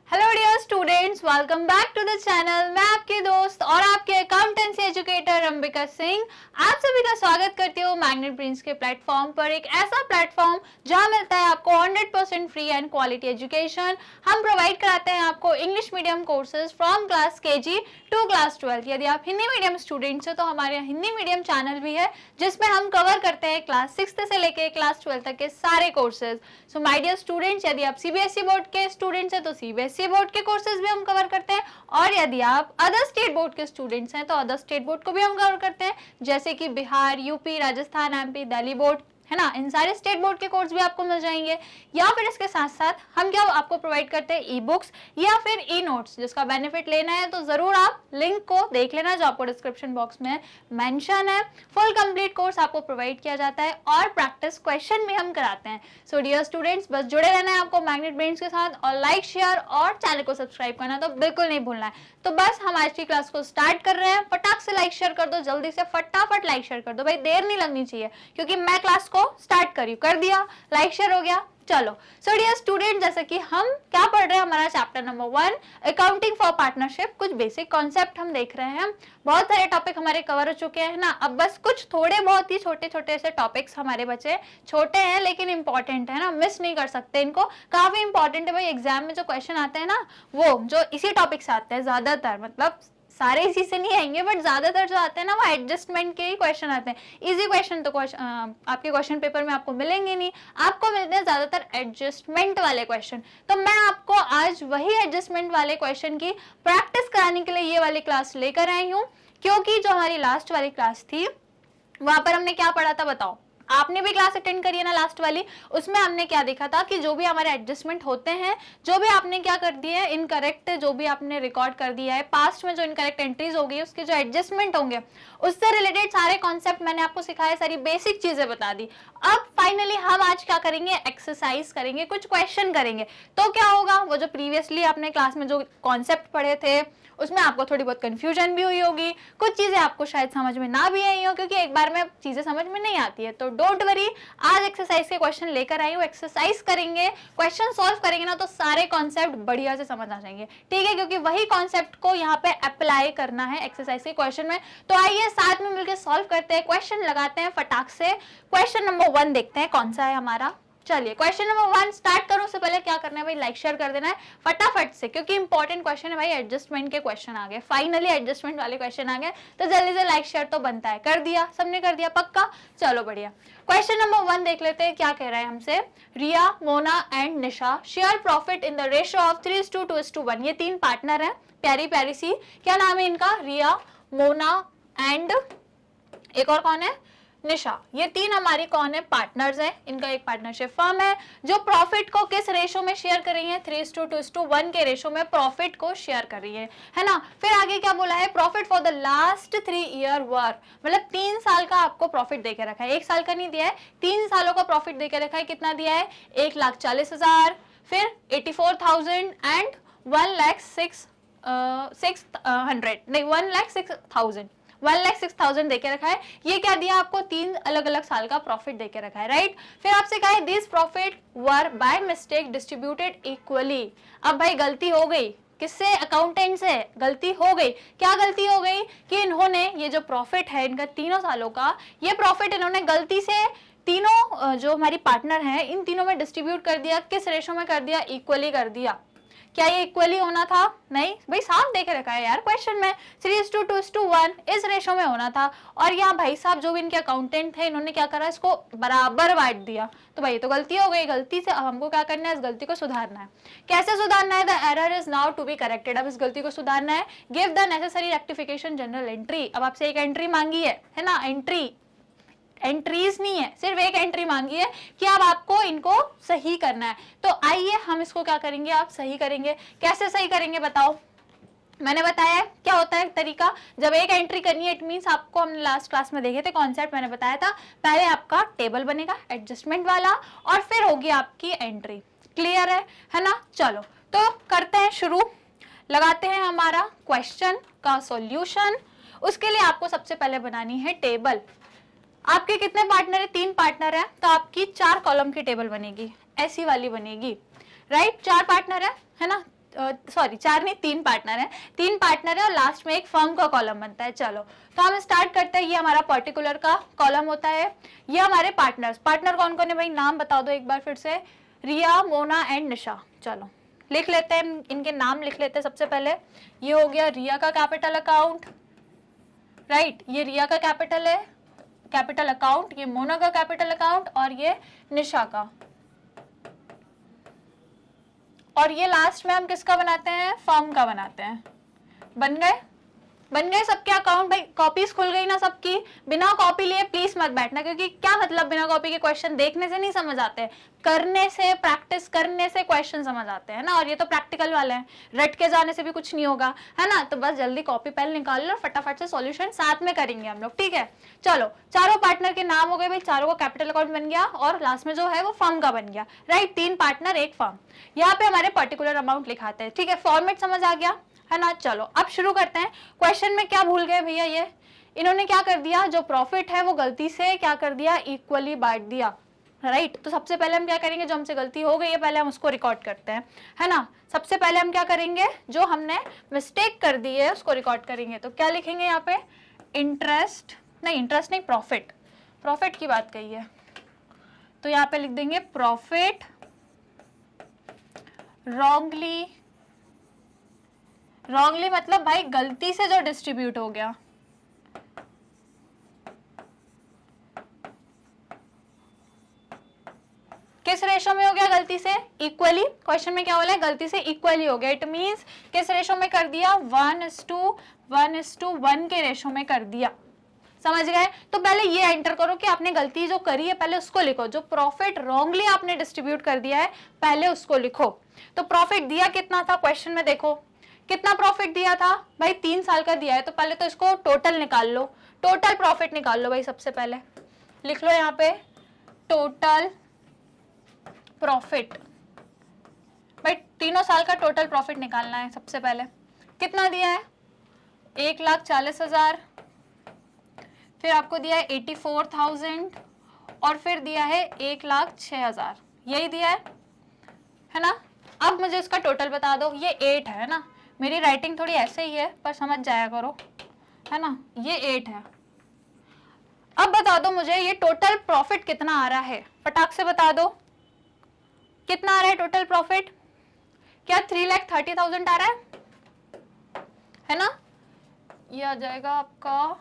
Hello dear students, welcome back to the channel. मैं आपके दोस्त और आपके अकाउंटेंसी एजुकेटर अंबिका सिंह आप सभी का स्वागत करती हूँ मैग्नेट ब्रेन्स के प्लेटफॉर्म पर। एक ऐसा प्लेटफॉर्म जहाँ मिलता है आपको 100% फ्री एंड क्वालिटी एजुकेशन। हम प्रोवाइड कराते हैं आपको English medium courses from class KG to class 12। यदि आप हिंदी मीडियम स्टूडेंट्स हो तो हमारे यहाँ हिंदी मीडियम चैनल भी है जिसमें हम कवर करते हैं क्लास 6 से लेकर क्लास 12 तक के सारे courses. So my dear students, यदि आप सीबीएसई बोर्ड के स्टूडेंट्स हैं तो सीबीएसई बोर्ड के कोर्सेज भी हम कवर करते हैं, और यदि आप अदर स्टेट बोर्ड के स्टूडेंट्स हैं तो अदर स्टेट बोर्ड को भी हम कवर करते हैं, जैसे कि Bihar, UP, Rajasthan, MP, Delhi board, है ना। इन सारे स्टेट बोर्ड के कोर्स भी आपको मिल जाएंगे। या फिर इसके साथ साथ हम क्या आपको प्रोवाइड करते हैं ई बुक्स या फिर ई नोट्स, जिसका बेनिफिट लेना है तो जरूर आप लिंक को देख लेना जो आपको डिस्क्रिप्शन बॉक्स में मेंशन है। फुल कंप्लीट कोर्स आपको प्रोवाइड किया जाता है और प्रैक्टिस क्वेश्चन भी हम कराते हैं। सो डियर स्टूडेंट्स, बस जुड़े रहना है आपको मैग्नेट ब्रेन्स के साथ, और लाइक, शेयर और चैनल को सब्सक्राइब करना तो बिल्कुल नहीं भूलना है। तो बस हम आज की क्लास को स्टार्ट कर रहे हैं। फटाक से लाइक शेयर कर दो, जल्दी से फटाफट लाइक शेयर कर दो भाई, देर नहीं लगनी चाहिए, क्योंकि मैं क्लास को स्टार्ट कर दिया, लाइक शेयर हो गया। चलो सो डियर स्टूडेंट, जैसे कि हम क्या पढ़ रहे हैं, हमारा chapter number 1 accounting for partnership. कुछ बेसिक कॉन्सेप्ट हम देख रहे हैं, बहुत सारे टॉपिक हमारे कवर हो चुके हैं ना। अब बस कुछ थोड़े बहुत ही छोटे छोटे से टॉपिक्स हमारे बचे, छोटे हैं लेकिन इंपॉर्टेंट है ना, मिस नहीं कर सकते इनको, काफी इंपॉर्टेंट है भाई। एग्जाम में जो क्वेश्चन आते हैं ना वो जो इसी टॉपिक से आते हैं ज्यादातर, मतलब सारे इसी से नहीं आएंगे बट ज्यादातर जो आते हैं ना वो एडजस्टमेंट के ही क्वेश्चन आते हैं। इजी क्वेश्चन तो आपके क्वेश्चन पेपर में आपको मिलेंगे नहीं, आपको मिलते हैं ज्यादातर एडजस्टमेंट वाले क्वेश्चन। तो मैं आपको आज वही एडजस्टमेंट वाले क्वेश्चन की प्रैक्टिस कराने के लिए ये वाली क्लास लेकर आई हूँ, क्योंकि जो हमारी लास्ट वाली क्लास थी वहां पर हमने क्या पढ़ा था बताओ। आपने भी क्लास अटेंड करी है ना लास्ट वाली, उसमें हमने क्या देखा था कि जो भी हमारे एडजस्टमेंट होते हैं, जो भी आपने क्या कर दिया है इनकरेक्ट, जो भी आपने रिकॉर्ड कर दिया है पास्ट में, जो इनकरेक्ट एंट्रीज हो गई उसके जो एडजस्टमेंट होंगे उससे रिलेटेड सारे कॉन्सेप्ट मैंने आपको सिखाया, सारी बेसिक चीजें बता दी। अब फाइनली हम आज क्या करेंगे, एक्सरसाइज करेंगे, कुछ क्वेश्चन करेंगे। तो क्या होगा, वो जो प्रीवियसली आपने क्लास में जो कॉन्सेप्ट पढ़े थे उसमें आपको थोड़ी बहुत कंफ्यूजन भी हुई होगी, कुछ चीजें आपको शायद समझ में ना भी आई हो, क्योंकि एक बार में चीजें समझ में नहीं आती है। तो डोंट वरी, आज एक्सरसाइज के क्वेश्चन लेकर आई हूँ, एक्सरसाइज करेंगे, क्वेश्चन सॉल्व करेंगे ना तो सारे कॉन्सेप्ट बढ़िया से समझ आ जाएंगे, ठीक है, क्योंकि वही कॉन्सेप्ट को यहाँ पे अप्लाई करना है एक्सरसाइज के क्वेश्चन में। तो आइए साथ में मिलकर सॉल्व करते हैं, क्वेश्चन लगाते हैं फटाक से। क्वेश्चन नंबर 1 देखते हैं कौन सा है हमारा। चलिए क्वेश्चन नंबर 1 स्टार्ट करो, उससे पहले क्या करना है भाई, लाइक शेयर कर देना है फटाफट से, क्योंकि इंपॉर्टेंट क्वेश्चन है भाई। एडजस्टमेंट के क्वेश्चन आ गए, फाइनली एडजस्टमेंट वाले क्वेश्चन आ गए, तो जल्दी से लाइक शेयर तो बनता है। कर दिया सबने, कर दिया पक्का, चलो बढ़िया। क्वेश्चन नंबर 1 देख लेते हैं क्या कह रहा है हमसे। Riya, Mona and Nisha share profit in the ratio of 3:2:1। ये 3 पार्टनर है, प्यारी प्यारी सी, क्या नाम है इनका, रिया, मोना एंड एक और कौन है, निशा। ये 3 हमारी कौन है, पार्टनर्स हैं। इनका एक पार्टनरशिप फर्म है जो प्रॉफिट को किस रेशो में शेयर कर रही है, 3:2:1 के रेशो में प्रॉफिट को शेयर कर रही है ना। फिर आगे क्या बोला है, profit for the last 3 year वर, मतलब 3 साल का आपको प्रॉफिट देके रखा है, 1 साल का नहीं दिया है, 3 सालों का प्रॉफिट देके रखा है। कितना दिया है, 1,40,000, फिर 84,000 एंड 1,06,000 देके रखा है। ये क्या दिया आपको, 3 अलग अलग साल का प्रॉफिट देके रखा है, राइट। फिर आपसे कहा है this profit were by mistake distributed equally. अब भाई गलती हो गई, किससे, अकाउंटेंट से गलती हो गई। क्या गलती हो गई कि इन्होंने ये जो प्रॉफिट है इनका 3 सालों का, ये प्रॉफिट इन्होंने गलती से तीनों जो हमारी पार्टनर हैं इन तीनों में डिस्ट्रीब्यूट कर दिया। किस रेशो में कर दिया, इक्वली कर दिया। क्या ये इक्वली होना था, नहीं भाई, साफ देख रखा है यार क्वेश्चन में, 3:2:1 इस रेशो में होना था। और यहाँ भाई साहब जो भी इनके अकाउंटेंट थे इन्होंने क्या करा, इसको बराबर बांट दिया। तो भाई तो गलती हो गई, गलती से अब हमको क्या करना है, इस गलती को सुधारना है। कैसे सुधारना है, the error is now to be corrected. अब इस गलती को सुधारना है, give the necessary rectification journal entry. अब आपसे एक एंट्री मांगी है ना, एंट्रीज नहीं है, सिर्फ एक एंट्री मांगी है कि अब आपको इनको सही करना है। तो आइए हम इसको क्या करेंगे, आप सही करेंगे। कैसे सही करेंगे बताओ, मैंने बताया क्या होता है तरीका, जब एक एंट्री करनी है, इट मींस आपको हमने लास्ट क्लास में देखे थे कॉन्सेप्ट, मैंने बताया था पहले आपका टेबल बनेगा एडजस्टमेंट वाला और फिर होगी आपकी एंट्री। क्लियर है ना। चलो तो करते हैं शुरू, लगाते हैं हमारा क्वेश्चन का सॉल्यूशन। उसके लिए आपको सबसे पहले बनानी है टेबल। आपके कितने पार्टनर है, 3 पार्टनर है, तो आपकी 4 कॉलम की टेबल बनेगी, ऐसी वाली बनेगी, राइट। 4 पार्टनर है ना, सॉरी 4 नहीं 3 पार्टनर है, 3 पार्टनर है और लास्ट में एक फर्म का कॉलम बनता है। चलो तो हम स्टार्ट करते हैं। ये हमारा पर्टिकुलर का कॉलम होता है, ये हमारे पार्टनर्स। पार्टनर कौन कौन है भाई, नाम बता दो एक बार फिर से। रिया, मोना एंड निशा। चलो लिख लेते हैं, इनके नाम लिख लेते हैं। सबसे पहले ये हो गया रिया का कैपिटल अकाउंट, राइट, ये रिया का कैपिटल है, कैपिटल अकाउंट, ये मोना का कैपिटल अकाउंट और ये निशा का। और ये लास्ट में हम किसका बनाते हैं, फर्म का बनाते हैं। बन गए, बन गए सबके अकाउंट भाई। कॉपीज खुल गई ना सबकी। बिना कॉपी लिए प्लीज मत बैठना, क्योंकि क्या मतलब बिना कॉपी के क्वेश्चन देखने से नहीं समझ आते, करने से, प्रैक्टिस करने से क्वेश्चन समझ आते हैं ना। और ये तो प्रैक्टिकल वाले हैं, रट के जाने से भी कुछ नहीं होगा, है ना। तो बस जल्दी कॉपी पेन निकाल लो, फटाफट से सॉल्यूशन साथ में करेंगे हम लोग, ठीक है। चलो चारों पार्टनर के नाम हो गए भाई, चारों का कैपिटल अकाउंट बन गया और लास्ट में जो है वो फर्म का बन गया, राइट। 3 partner 1 firm. यहाँ पे हमारे पर्टिकुलर अमाउंट लिखाते हैं, ठीक है। फॉर्मेट समझ आ गया, है ना। चलो अब शुरू करते हैं। क्वेश्चन में क्या भूल गए भैया, ये इन्होंने क्या कर दिया, जो प्रॉफिट है वो गलती से क्या कर दिया, इक्वली बांट दिया, राइट। तो सबसे पहले हम क्या करेंगे, जो हमसे गलती हो गई है पहले हम उसको रिकॉर्ड करते हैं, है ना। सबसे पहले हम क्या करेंगे, जो हमने मिस्टेक कर दी है उसको रिकॉर्ड करेंगे। तो क्या लिखेंगे यहाँ पे, इंटरेस्ट नहीं, प्रॉफिट, प्रॉफिट की बात कही है तो यहाँ पे लिख देंगे प्रॉफिट रॉन्गली मतलब भाई गलती से जो डिस्ट्रीब्यूट हो गया। किस रेशो में हो गया, गलती से इक्वली। क्वेश्चन में क्या बोला है, गलती से इक्वली हो गया। इट मींस किस रेशो में कर दिया, 1:1 के रेशो में कर दिया। समझ गए। तो पहले ये एंटर करो कि आपने गलती जो करी है पहले उसको लिखो। जो प्रॉफिट रॉन्गली आपने डिस्ट्रीब्यूट कर दिया है पहले उसको लिखो। तो प्रॉफिट दिया कितना था, क्वेश्चन में देखो कितना प्रॉफिट दिया था भाई, 3 साल का दिया है। तो पहले तो इसको टोटल निकाल लो, टोटल प्रॉफिट निकाल लो भाई। सबसे पहले लिख लो यहाँ पे टोटल प्रॉफिट, भाई तीनों साल का टोटल प्रॉफिट निकालना है। सबसे पहले कितना दिया है, 1,40,000, फिर आपको दिया है 84,000 और फिर दिया है 1,06,000, यही दिया है ना। अब मुझे इसका टोटल बता दो। ये 8 है ना, मेरी राइटिंग थोड़ी ऐसे ही है पर समझ जाया करो, है ना। ये 8 है। अब बता दो मुझे ये टोटल प्रॉफिट कितना आ रहा है, फटाक से बता दो कितना आ रहा है टोटल प्रॉफिट। क्या 3,30,000 आ रहा है ना। ये आ जाएगा आपका,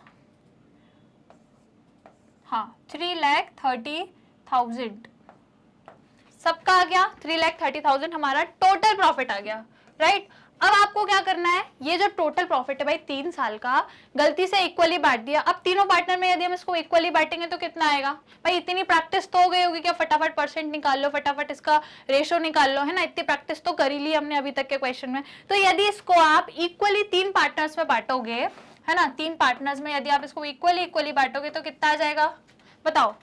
हाँ 3,30,000 सबका आ गया। 3,30,000 हमारा टोटल प्रॉफिट आ गया, राइट। अब आपको क्या करना है, ये जो टोटल प्रॉफिट है भाई 3 साल का, गलती से इक्वली बांट दिया। अब तीनों पार्टनर में यदि हम इसको इक्वली बांटेंगे तो कितना आएगा भाई। इतनी प्रैक्टिस तो हो गई होगी, क्या फटाफट परसेंट निकाल लो, फटाफट इसका रेशो निकाल लो, है ना। इतनी प्रैक्टिस तो कर ही ली हमने अभी तक के क्वेश्चन में। तो यदि इसको आप इक्वली 3 पार्टनर्स में बांटोगे, है ना, 3 पार्टनर्स में यदि आप इसको इक्वली बांटोगे तो कितना आ जाएगा बताओ।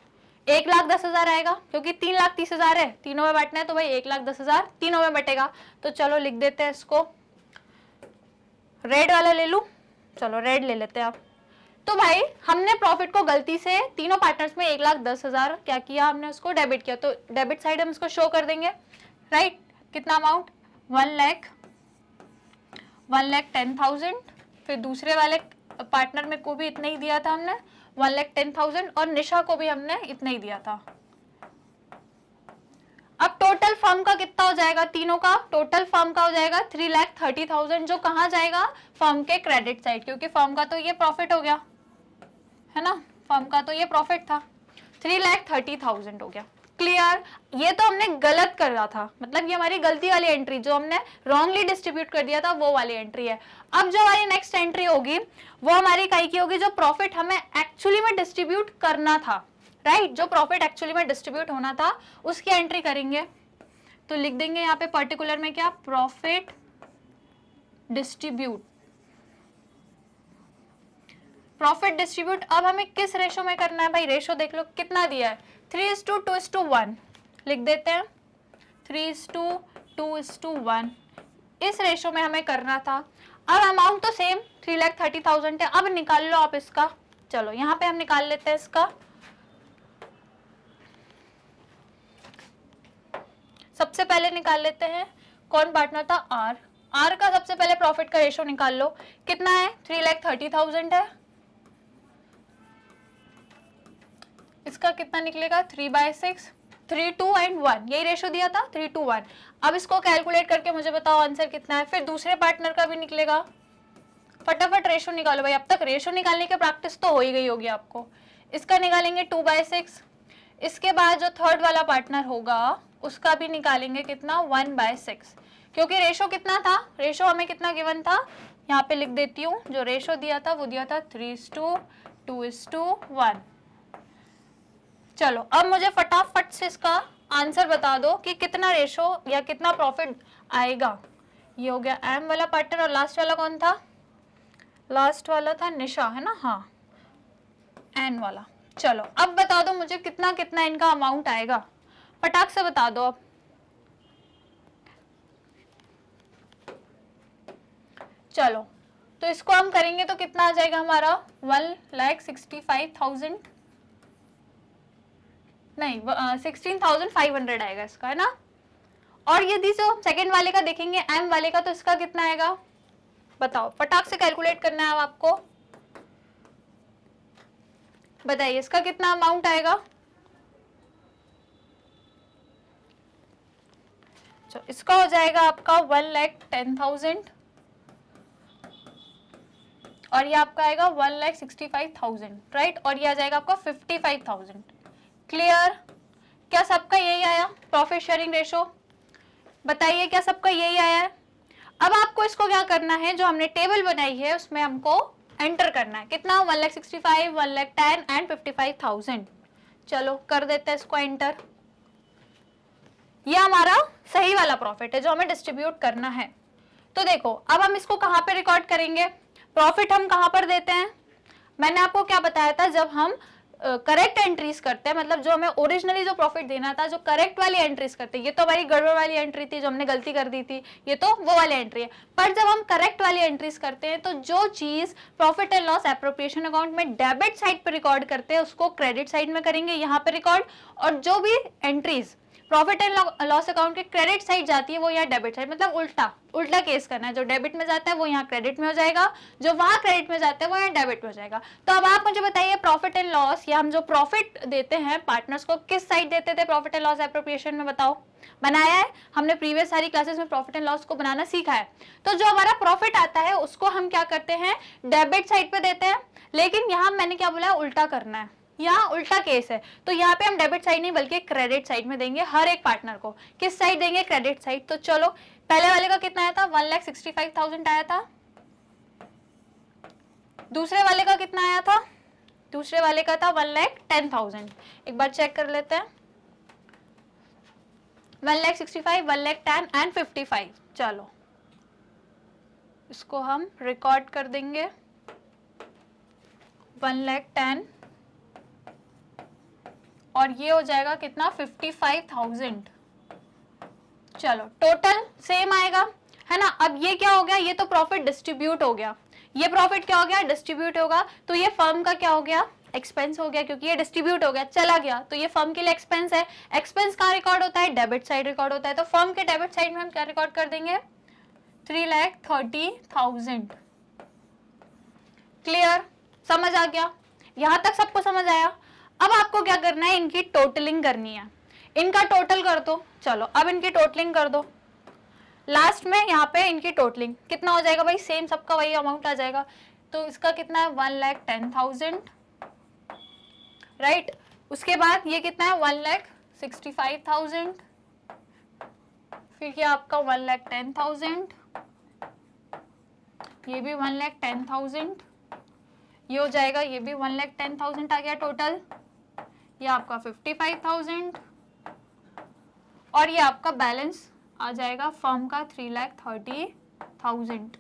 1,10,000 आएगा, क्योंकि 3,30,000 है, तीनों में बांटना है तो भाई 1,10,000 तीनों में बटेगा। तो चलो लिख देते हैं इसको, रेड वाला ले लूं, चलो रेड ले लेते हैं आप। तो भाई हमने प्रॉफिट को गलती से तीनों पार्टनर्स में 1,10,000 क्या किया, हमने उसको डेबिट किया। तो डेबिट साइड हम इसको शो कर देंगे, राइट। कितना अमाउंट, 1,10,000। फिर दूसरे वाले पार्टनर में को भी इतना ही दिया था हमने, 1,10,000 और निशा को भी हमने इतना ही दिया था। अब टोटल फर्म का कितना हो जाएगा, तीनों का टोटल फर्म का हो जाएगा 3,30,000, जो कहाँ जाएगा, फर्म के क्रेडिट साइड, क्योंकि फर्म का तो ये प्रॉफिट हो गया, है ना। फर्म का तो ये प्रॉफिट था, 3,30,000 हो गया। क्लियर। ये तो हमने गलत कर रहा था, मतलब ये हमारी गलती वाली एंट्री, जो हमने रॉन्गली डिस्ट्रीब्यूट कर दिया था वो वाली एंट्री है। अब जो हमारी नेक्स्ट एंट्री होगी वो हमारी कई की होगी, जो प्रॉफिट हमें एक्चुअली में डिस्ट्रीब्यूट करना था, राइट। जो प्रॉफिट एक्चुअली में डिस्ट्रीब्यूट होना था उसकी एंट्री करेंगे। तो लिख देंगे यहाँ पे पर्टिकुलर में क्या, प्रॉफिट डिस्ट्रीब्यूट, प्रॉफिट डिस्ट्रीब्यूट। अब हमें किस रेशो में करना है भाई, रेशो देख लो कितना दिया है, 3:2:1 लिख देते हैं, 3:2:1 इस रेशो में हमें करना था। अब अमाउंट तो सेम 3,30,000 है। अब निकाल लो आप इसका, चलो यहाँ पे हम निकाल लेते हैं इसका। सबसे पहले निकाल लेते हैं कौन पार्टनर था, आर। सबसे पहले प्रॉफिट का रेशो निकाल लो, कितना है 3,30,000 है, इसका कितना निकलेगा 3/6, 3, 2 एंड 1, यही रेशो दिया था 3 to 1। अब इसको कैलकुलेट करके मुझे बताओ आंसर कितना है। फिर दूसरे पार्टनर का भी निकलेगा, फटाफट रेशो निकालो भाई, अब तक रेशो निकालने की प्रैक्टिस तो हो ही गई होगी आपको। इसका निकालेंगे 2/6, इसके बाद जो थर्ड वाला पार्टनर होगा उसका भी निकालेंगे कितना 1/6, क्योंकि रेशो कितना था, रेशो हमें कितना गिवन था, यहाँ पे लिख देती हूँ, जो रेशो दिया था वो दिया था 3:2:1। चलो अब मुझे फटाफट से इसका आंसर बता दो कि कितना रेशो या कितना प्रॉफिट आएगा। ये हो गया एम वाला पार्टनर, और लास्ट वाला कौन था, लास्ट वाला था निशा, है ना, हाँ एन वाला। चलो अब बता दो मुझे कितना कितना इनका अमाउंट आएगा, फटाक से बता दो अब। चलो तो इसको हम करेंगे तो कितना आ जाएगा हमारा 1,65,000, नहीं 16,500 आएगा इसका, है ना। और यदि जो सेकंड वाले का देखेंगे एम वाले का, तो इसका कितना आएगा बताओ, फटाक से कैलकुलेट करना है अब आपको, बताइए इसका कितना अमाउंट आएगा। तो इसका हो जाएगा आपका 1,10,000 और ये आपका आएगा 1,65,000, राइट, और ये आ जाएगा आपका 55,000। क्लियर, क्या सबका यही आया प्रॉफिट शेयरिंग रेशो, बताइए क्या सबका यही आया है। अब आपको इसको क्या करना है, जो हमने टेबल बनाई है उसमें हमको एंटर करना है, कितना 1,65,000, 1,10,000 एंड 55,000। चलो कर देते हैं इसको एंटर। ये हमारा सही वाला प्रॉफिट है जो हमें डिस्ट्रीब्यूट करना है। तो देखो अब हम इसको कहाँ पे रिकॉर्ड करेंगे, प्रॉफिट हम कहाँ पर देते हैं, मैंने आपको क्या बताया था, जब हम करेक्ट एंट्रीज करते हैं, मतलब जो हमें ओरिजिनली जो प्रॉफिट देना था, जो करेक्ट वाली एंट्रीज करते हैं, ये तो हमारी गड़बड़ वाली एंट्री थी जो हमने गलती कर दी थी, ये तो वो वाली एंट्री है। पर जब हम करेक्ट वाली एंट्रीज करते हैं तो जो चीज profit and loss appropriation account में डेबिट साइड पे रिकॉर्ड करते हैं उसको क्रेडिट साइड में करेंगे, यहाँ पे रिकॉर्ड, और जो भी entries profit and loss account के क्रेडिट साइड जाती है वो यहाँ डेबिट साइड, मतलब उल्टा केस करना है, जो डेबिट में जाता है वो यहाँ क्रेडिट में हो जाएगा, जो वहां क्रेडिट में जाता है वो यहाँ डेबिट में हो जाएगा। तो अब आप मुझे बताइए प्रॉफिट एंड लॉस, या हम जो प्रॉफिट देते हैं पार्टनर्स को, किस साइड देते थे प्रॉफिट एंड लॉस एप्रोप्रिएशन में, बताओ। बनाया है हमने, प्रीवियस सारी क्लासेस में प्रॉफिट एंड लॉस को बनाना सीखा है। तो जो हमारा प्रॉफिट आता है उसको हम क्या करते हैं, डेबिट साइड पे देते हैं, लेकिन यहाँ मैंने क्या बोला है, उल्टा करना है, यहाँ उल्टा केस है। तो यहाँ पे हम डेबिट साइड नहीं बल्कि क्रेडिट साइड में देंगे हर एक पार्टनर को। किस साइड देंगे, क्रेडिट साइड। तो चलो पहले वाले का कितना आया था, 1,65,000 आया था, दूसरे वाले का कितना आया था, दूसरे वाले का था 1,10,000। एक बार चेक कर लेते हैं, 1,65,000, 1,10,000 एंड 55। चलो इसको हम रिकॉर्ड कर देंगे, 1,10,000 और ये हो जाएगा कितना 55,000। चलो टोटल सेम आएगा, है ना। अब ये क्या हो गया, ये तो प्रॉफिट डिस्ट्रीब्यूट हो गया, ये प्रॉफिट क्या हो गया, डिस्ट्रीब्यूट होगा, तो ये फर्म का क्या हो गया, एक्सपेंस हो गया, क्योंकि ये डिस्ट्रीब्यूट हो गया, चला गया, तो ये फर्म के लिए एक्सपेंस है। एक्सपेंस कहाँ रिकॉर्ड होता है, डेबिट साइड रिकॉर्ड होता है, तो फर्म के डेबिट साइड में हम क्या रिकॉर्ड कर देंगे, 3,30,000। क्लियर, समझ आ गया, यहां तक सबको समझ आया। अब आपको क्या करना है, इनकी टोटलिंग करनी है, इनका टोटल कर दो। चलो अब इनकी टोटलिंग कर दो, लास्ट में यहाँ पे इनकी टोटलिंग कितना हो जाएगा भाई, सेम सबका वही अमाउंट आ जाएगा। तो इसका कितना है 1,10,000, राइट। उसके बाद ये कितना है 1,65,000, फिर ये आपका 1,10,000, ये भी 1,10,000, ये हो जाएगा, ये भी 1,10,000 आ गया टोटल, ये आपका 55,000 और ये आपका बैलेंस आ जाएगा फर्म का 3,30,000।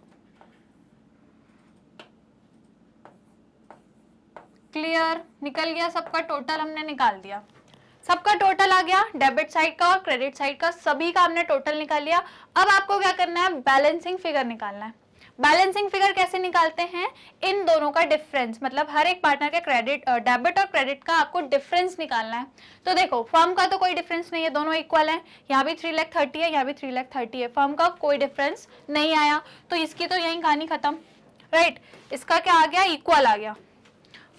क्लियर, निकल गया सबका टोटल, हमने निकाल दिया, सबका टोटल आ गया, डेबिट साइड का और क्रेडिट साइड का, सभी का हमने टोटल निकाल लिया। अब आपको क्या करना है, बैलेंसिंग फिगर निकालना है। बैलेंसिंग फिगर कैसे निकालते हैं, इन दोनों का डिफरेंस, मतलब हर एक पार्टनर के क्रेडिट डेबिट और क्रेडिट का आपको डिफरेंस निकालना है। तो देखो फर्म का तो कोई डिफरेंस नहीं है, दोनों इक्वल है, यहाँ भी 3,30,000 है, यहाँ भी 3,30,000 है, फर्म का कोई डिफरेंस नहीं आया, तो इसकी तो यही कहानी खत्म, राइट। इसका क्या आ गया, इक्वल आ गया,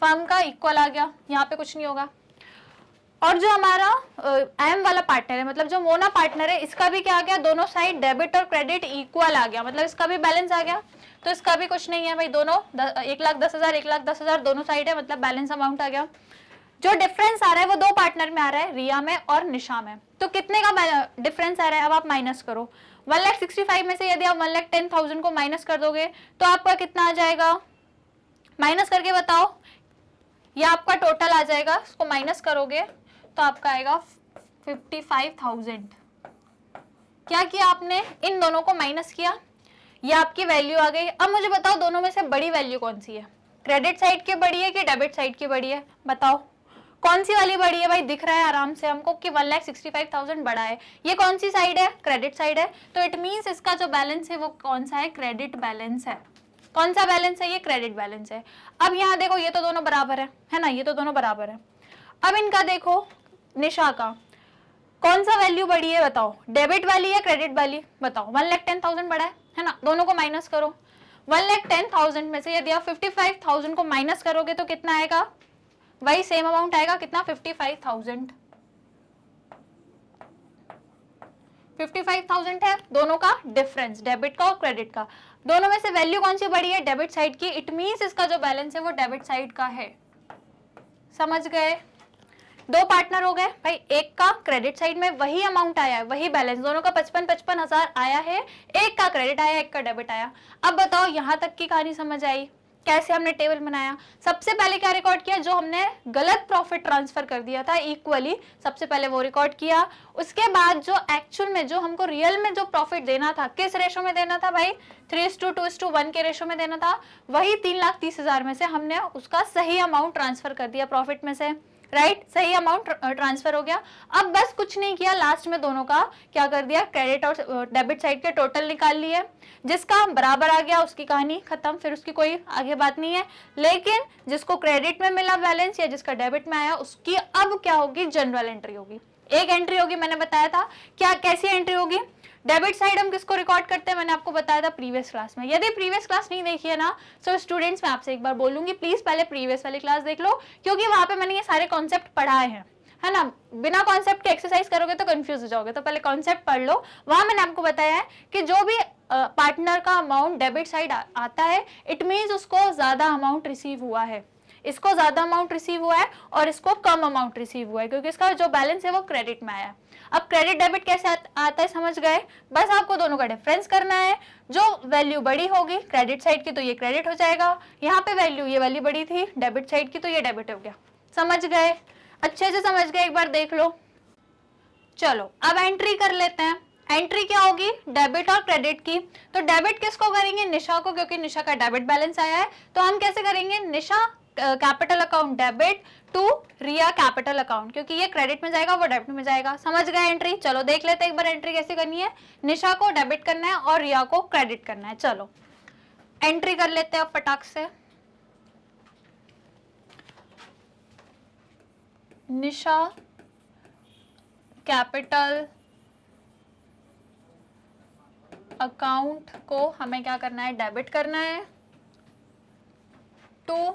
फर्म का इक्वल आ गया, यहाँ पे कुछ नहीं होगा। और जो हमारा एम वाला पार्टनर है, मतलब जो मोना पार्टनर है, इसका भी क्या आ गया, दोनों साइड डेबिट और क्रेडिट इक्वल आ गया, मतलब इसका भी बैलेंस आ गया। तो इसका भी कुछ नहीं है भाई, दोनों 1,10,000 1,10,000 दोनों साइड है, मतलब बैलेंस अमाउंट आ गया। जो डिफरेंस आ रहा है वो दो पार्टनर में आ रहा है, रिया में और निशा में। तो कितने का डिफरेंस आ रहा है, अब आप माइनस करो। 1,65,000 में से यदि आप 1,10,000 को माइनस कर दोगे तो आपका कितना आ जाएगा, माइनस करके बताओ। ये आपका टोटल आ जाएगा, इसको माइनस करोगे तो आपका आएगा 55,000। क्या किया आपने, इन दोनों को माइनस किया, ये आपकी वैल्यू आ गई। अब मुझे बताओ दोनों में से बड़ी वैल्यू कौन सी है, क्रेडिट साइड की बड़ी है कि डेबिट साइड की बड़ी है, बताओ कौन सी वाली बड़ी है। भाई दिख रहा है आराम से हमको कि 1,65,000 बड़ा है, ये कौन सी साइड है, क्रेडिट साइड है, तो इट मींस इसका जो बैलेंस है वो कौन सा है, क्रेडिट बैलेंस है। कौन सा बैलेंस है, ये क्रेडिट बैलेंस है। अब यहाँ देखो ये तो दोनों बराबर है ना, ये तो दोनों बराबर है। अब इनका देखो, निशा का कौन सा वैल्यू बड़ी है बताओ, डेबिट वाली या क्रेडिट वाली, बताओ। 1,10,000 बड़ा है ना, दोनों को माइनस करो। 1,10,000 में से यदि आप 55,000 को माइनस करोगे तो कितना आएगा, वही सेम अमाउंट आएगा, कितना, 55,000। 55,000 है दोनों का डिफरेंस, डेबिट का और क्रेडिट का। दोनों में से वैल्यू कौन सी बड़ी है, डेबिट साइड की, इट मींस इसका जो बैलेंस है वो डेबिट साइड का है। समझ गए, दो पार्टनर हो गए भाई, एक का क्रेडिट साइड में वही अमाउंट आया है, वही बैलेंस, दोनों का 55,000 आया है, एक का क्रेडिट आया, एक का डेबिट आया। अब बताओ यहाँ तक की कहानी समझ आई, कैसे हमने टेबल बनाया। सबसे पहले क्या रिकॉर्ड किया, जो हमने गलत प्रॉफिट ट्रांसफर कर दिया था इक्वली, सबसे पहले वो रिकॉर्ड किया। उसके बाद जो एक्चुअल में, जो हमको रियल में जो प्रॉफिट देना था, किस रेशो में देना था भाई, 3:2:1 के रेशो में देना था, वही 3,30,000 में से हमने उसका सही अमाउंट ट्रांसफर कर दिया प्रॉफिट में से, राइट, सही अमाउंट ट्रांसफर हो गया। अब बस कुछ नहीं किया, लास्ट में दोनों का क्या कर दिया, क्रेडिट और डेबिट साइड के टोटल निकाल लिए, जिसका बराबर आ गया उसकी कहानी खत्म, फिर उसकी कोई आगे बात नहीं है। लेकिन जिसको क्रेडिट में मिला बैलेंस या जिसका डेबिट में आया, उसकी अब क्या होगी, जनरल एंट्री होगी। एक एंट्री होगी, मैंने बताया था क्या, कैसी एंट्री होगी, डेबिट साइड हम किसको रिकॉर्ड करते हैं, मैंने आपको बताया था प्रीवियस क्लास में। यदि प्रीवियस क्लास नहीं देखी है ना, तो स्टूडेंट्स मैं आपसे एक बार बोलूंगी प्लीज पहले प्रीवियस वाली क्लास देख लो, क्योंकि वहां पे मैंने ये सारे कॉन्सेप्ट पढ़ाए हैं, है ना। बिना कॉन्सेप्ट के एक्सरसाइज करोगे तो कंफ्यूज हो जाओगे, तो पहले कॉन्सेप्ट पढ़ लो। वहां मैंने आपको बताया है कि जो भी पार्टनर का अमाउंट डेबिट साइड आता है, इट मीन्स उसको ज्यादा अमाउंट रिसीव हुआ है, इसको ज्यादा अमाउंट रिसीव हुआ है और इसको कम अमाउंट रिसीव हुआ है, क्योंकि इसका जो बैलेंस है वो क्रेडिट में आया। अब क्रेडिट डेबिट कैसे आता है समझ गए, बस आपको दोनों का डिफरेंस करना है। जो वैल्यू बड़ी होगी क्रेडिट साइड की तो ये क्रेडिट हो जाएगा, यहाँ पे वैल्यू ये वाली बड़ी थी डेबिट साइड की तो ये डेबिट हो गया। समझ गए, अच्छे से समझ गए, एक बार देख लो। चलो अब एंट्री कर लेते हैं। एंट्री क्या होगी, डेबिट और क्रेडिट की। तो डेबिट किसको करेंगे, निशा को, क्योंकि निशा का डेबिट बैलेंस आया है। तो हम कैसे करेंगे, Nisha capital account debit to Riya capital account, क्योंकि ये क्रेडिट में जाएगा वो डेबिट में जाएगा। समझ गए एंट्री, चलो देख लेते हैं एक बार एंट्री कैसे करनी है। निशा को डेबिट करना है और रिया को क्रेडिट करना है। चलो एंट्री कर लेते हैं अब फटाक से। निशा कैपिटल अकाउंट को हमें क्या करना है, डेबिट करना है to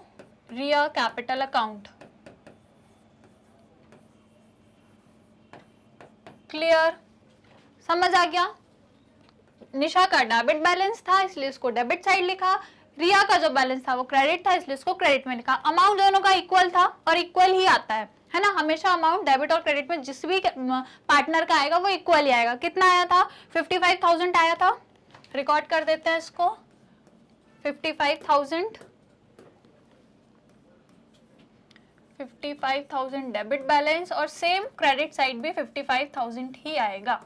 Riya capital account. Clear, समझ आ गया। निशा का डेबिट बैलेंस था इसलिए इसको डेबिट साइड लिखा, रिया का जो बैलेंस था वो क्रेडिट था इसलिए इसको क्रेडिट में लिखा। अमाउंट दोनों का इक्वल था और इक्वल ही आता है ना, हमेशा अमाउंट डेबिट और क्रेडिट में जिस भी पार्टनर का आएगा वो इक्वल ही आएगा। कितना आया था, 55,000 आया था, रिकॉर्ड कर देते हैं इसको, 55,000 डेबिट बैलेंस और सेम क्रेडिट साइड भी 55,000 ही आएगा।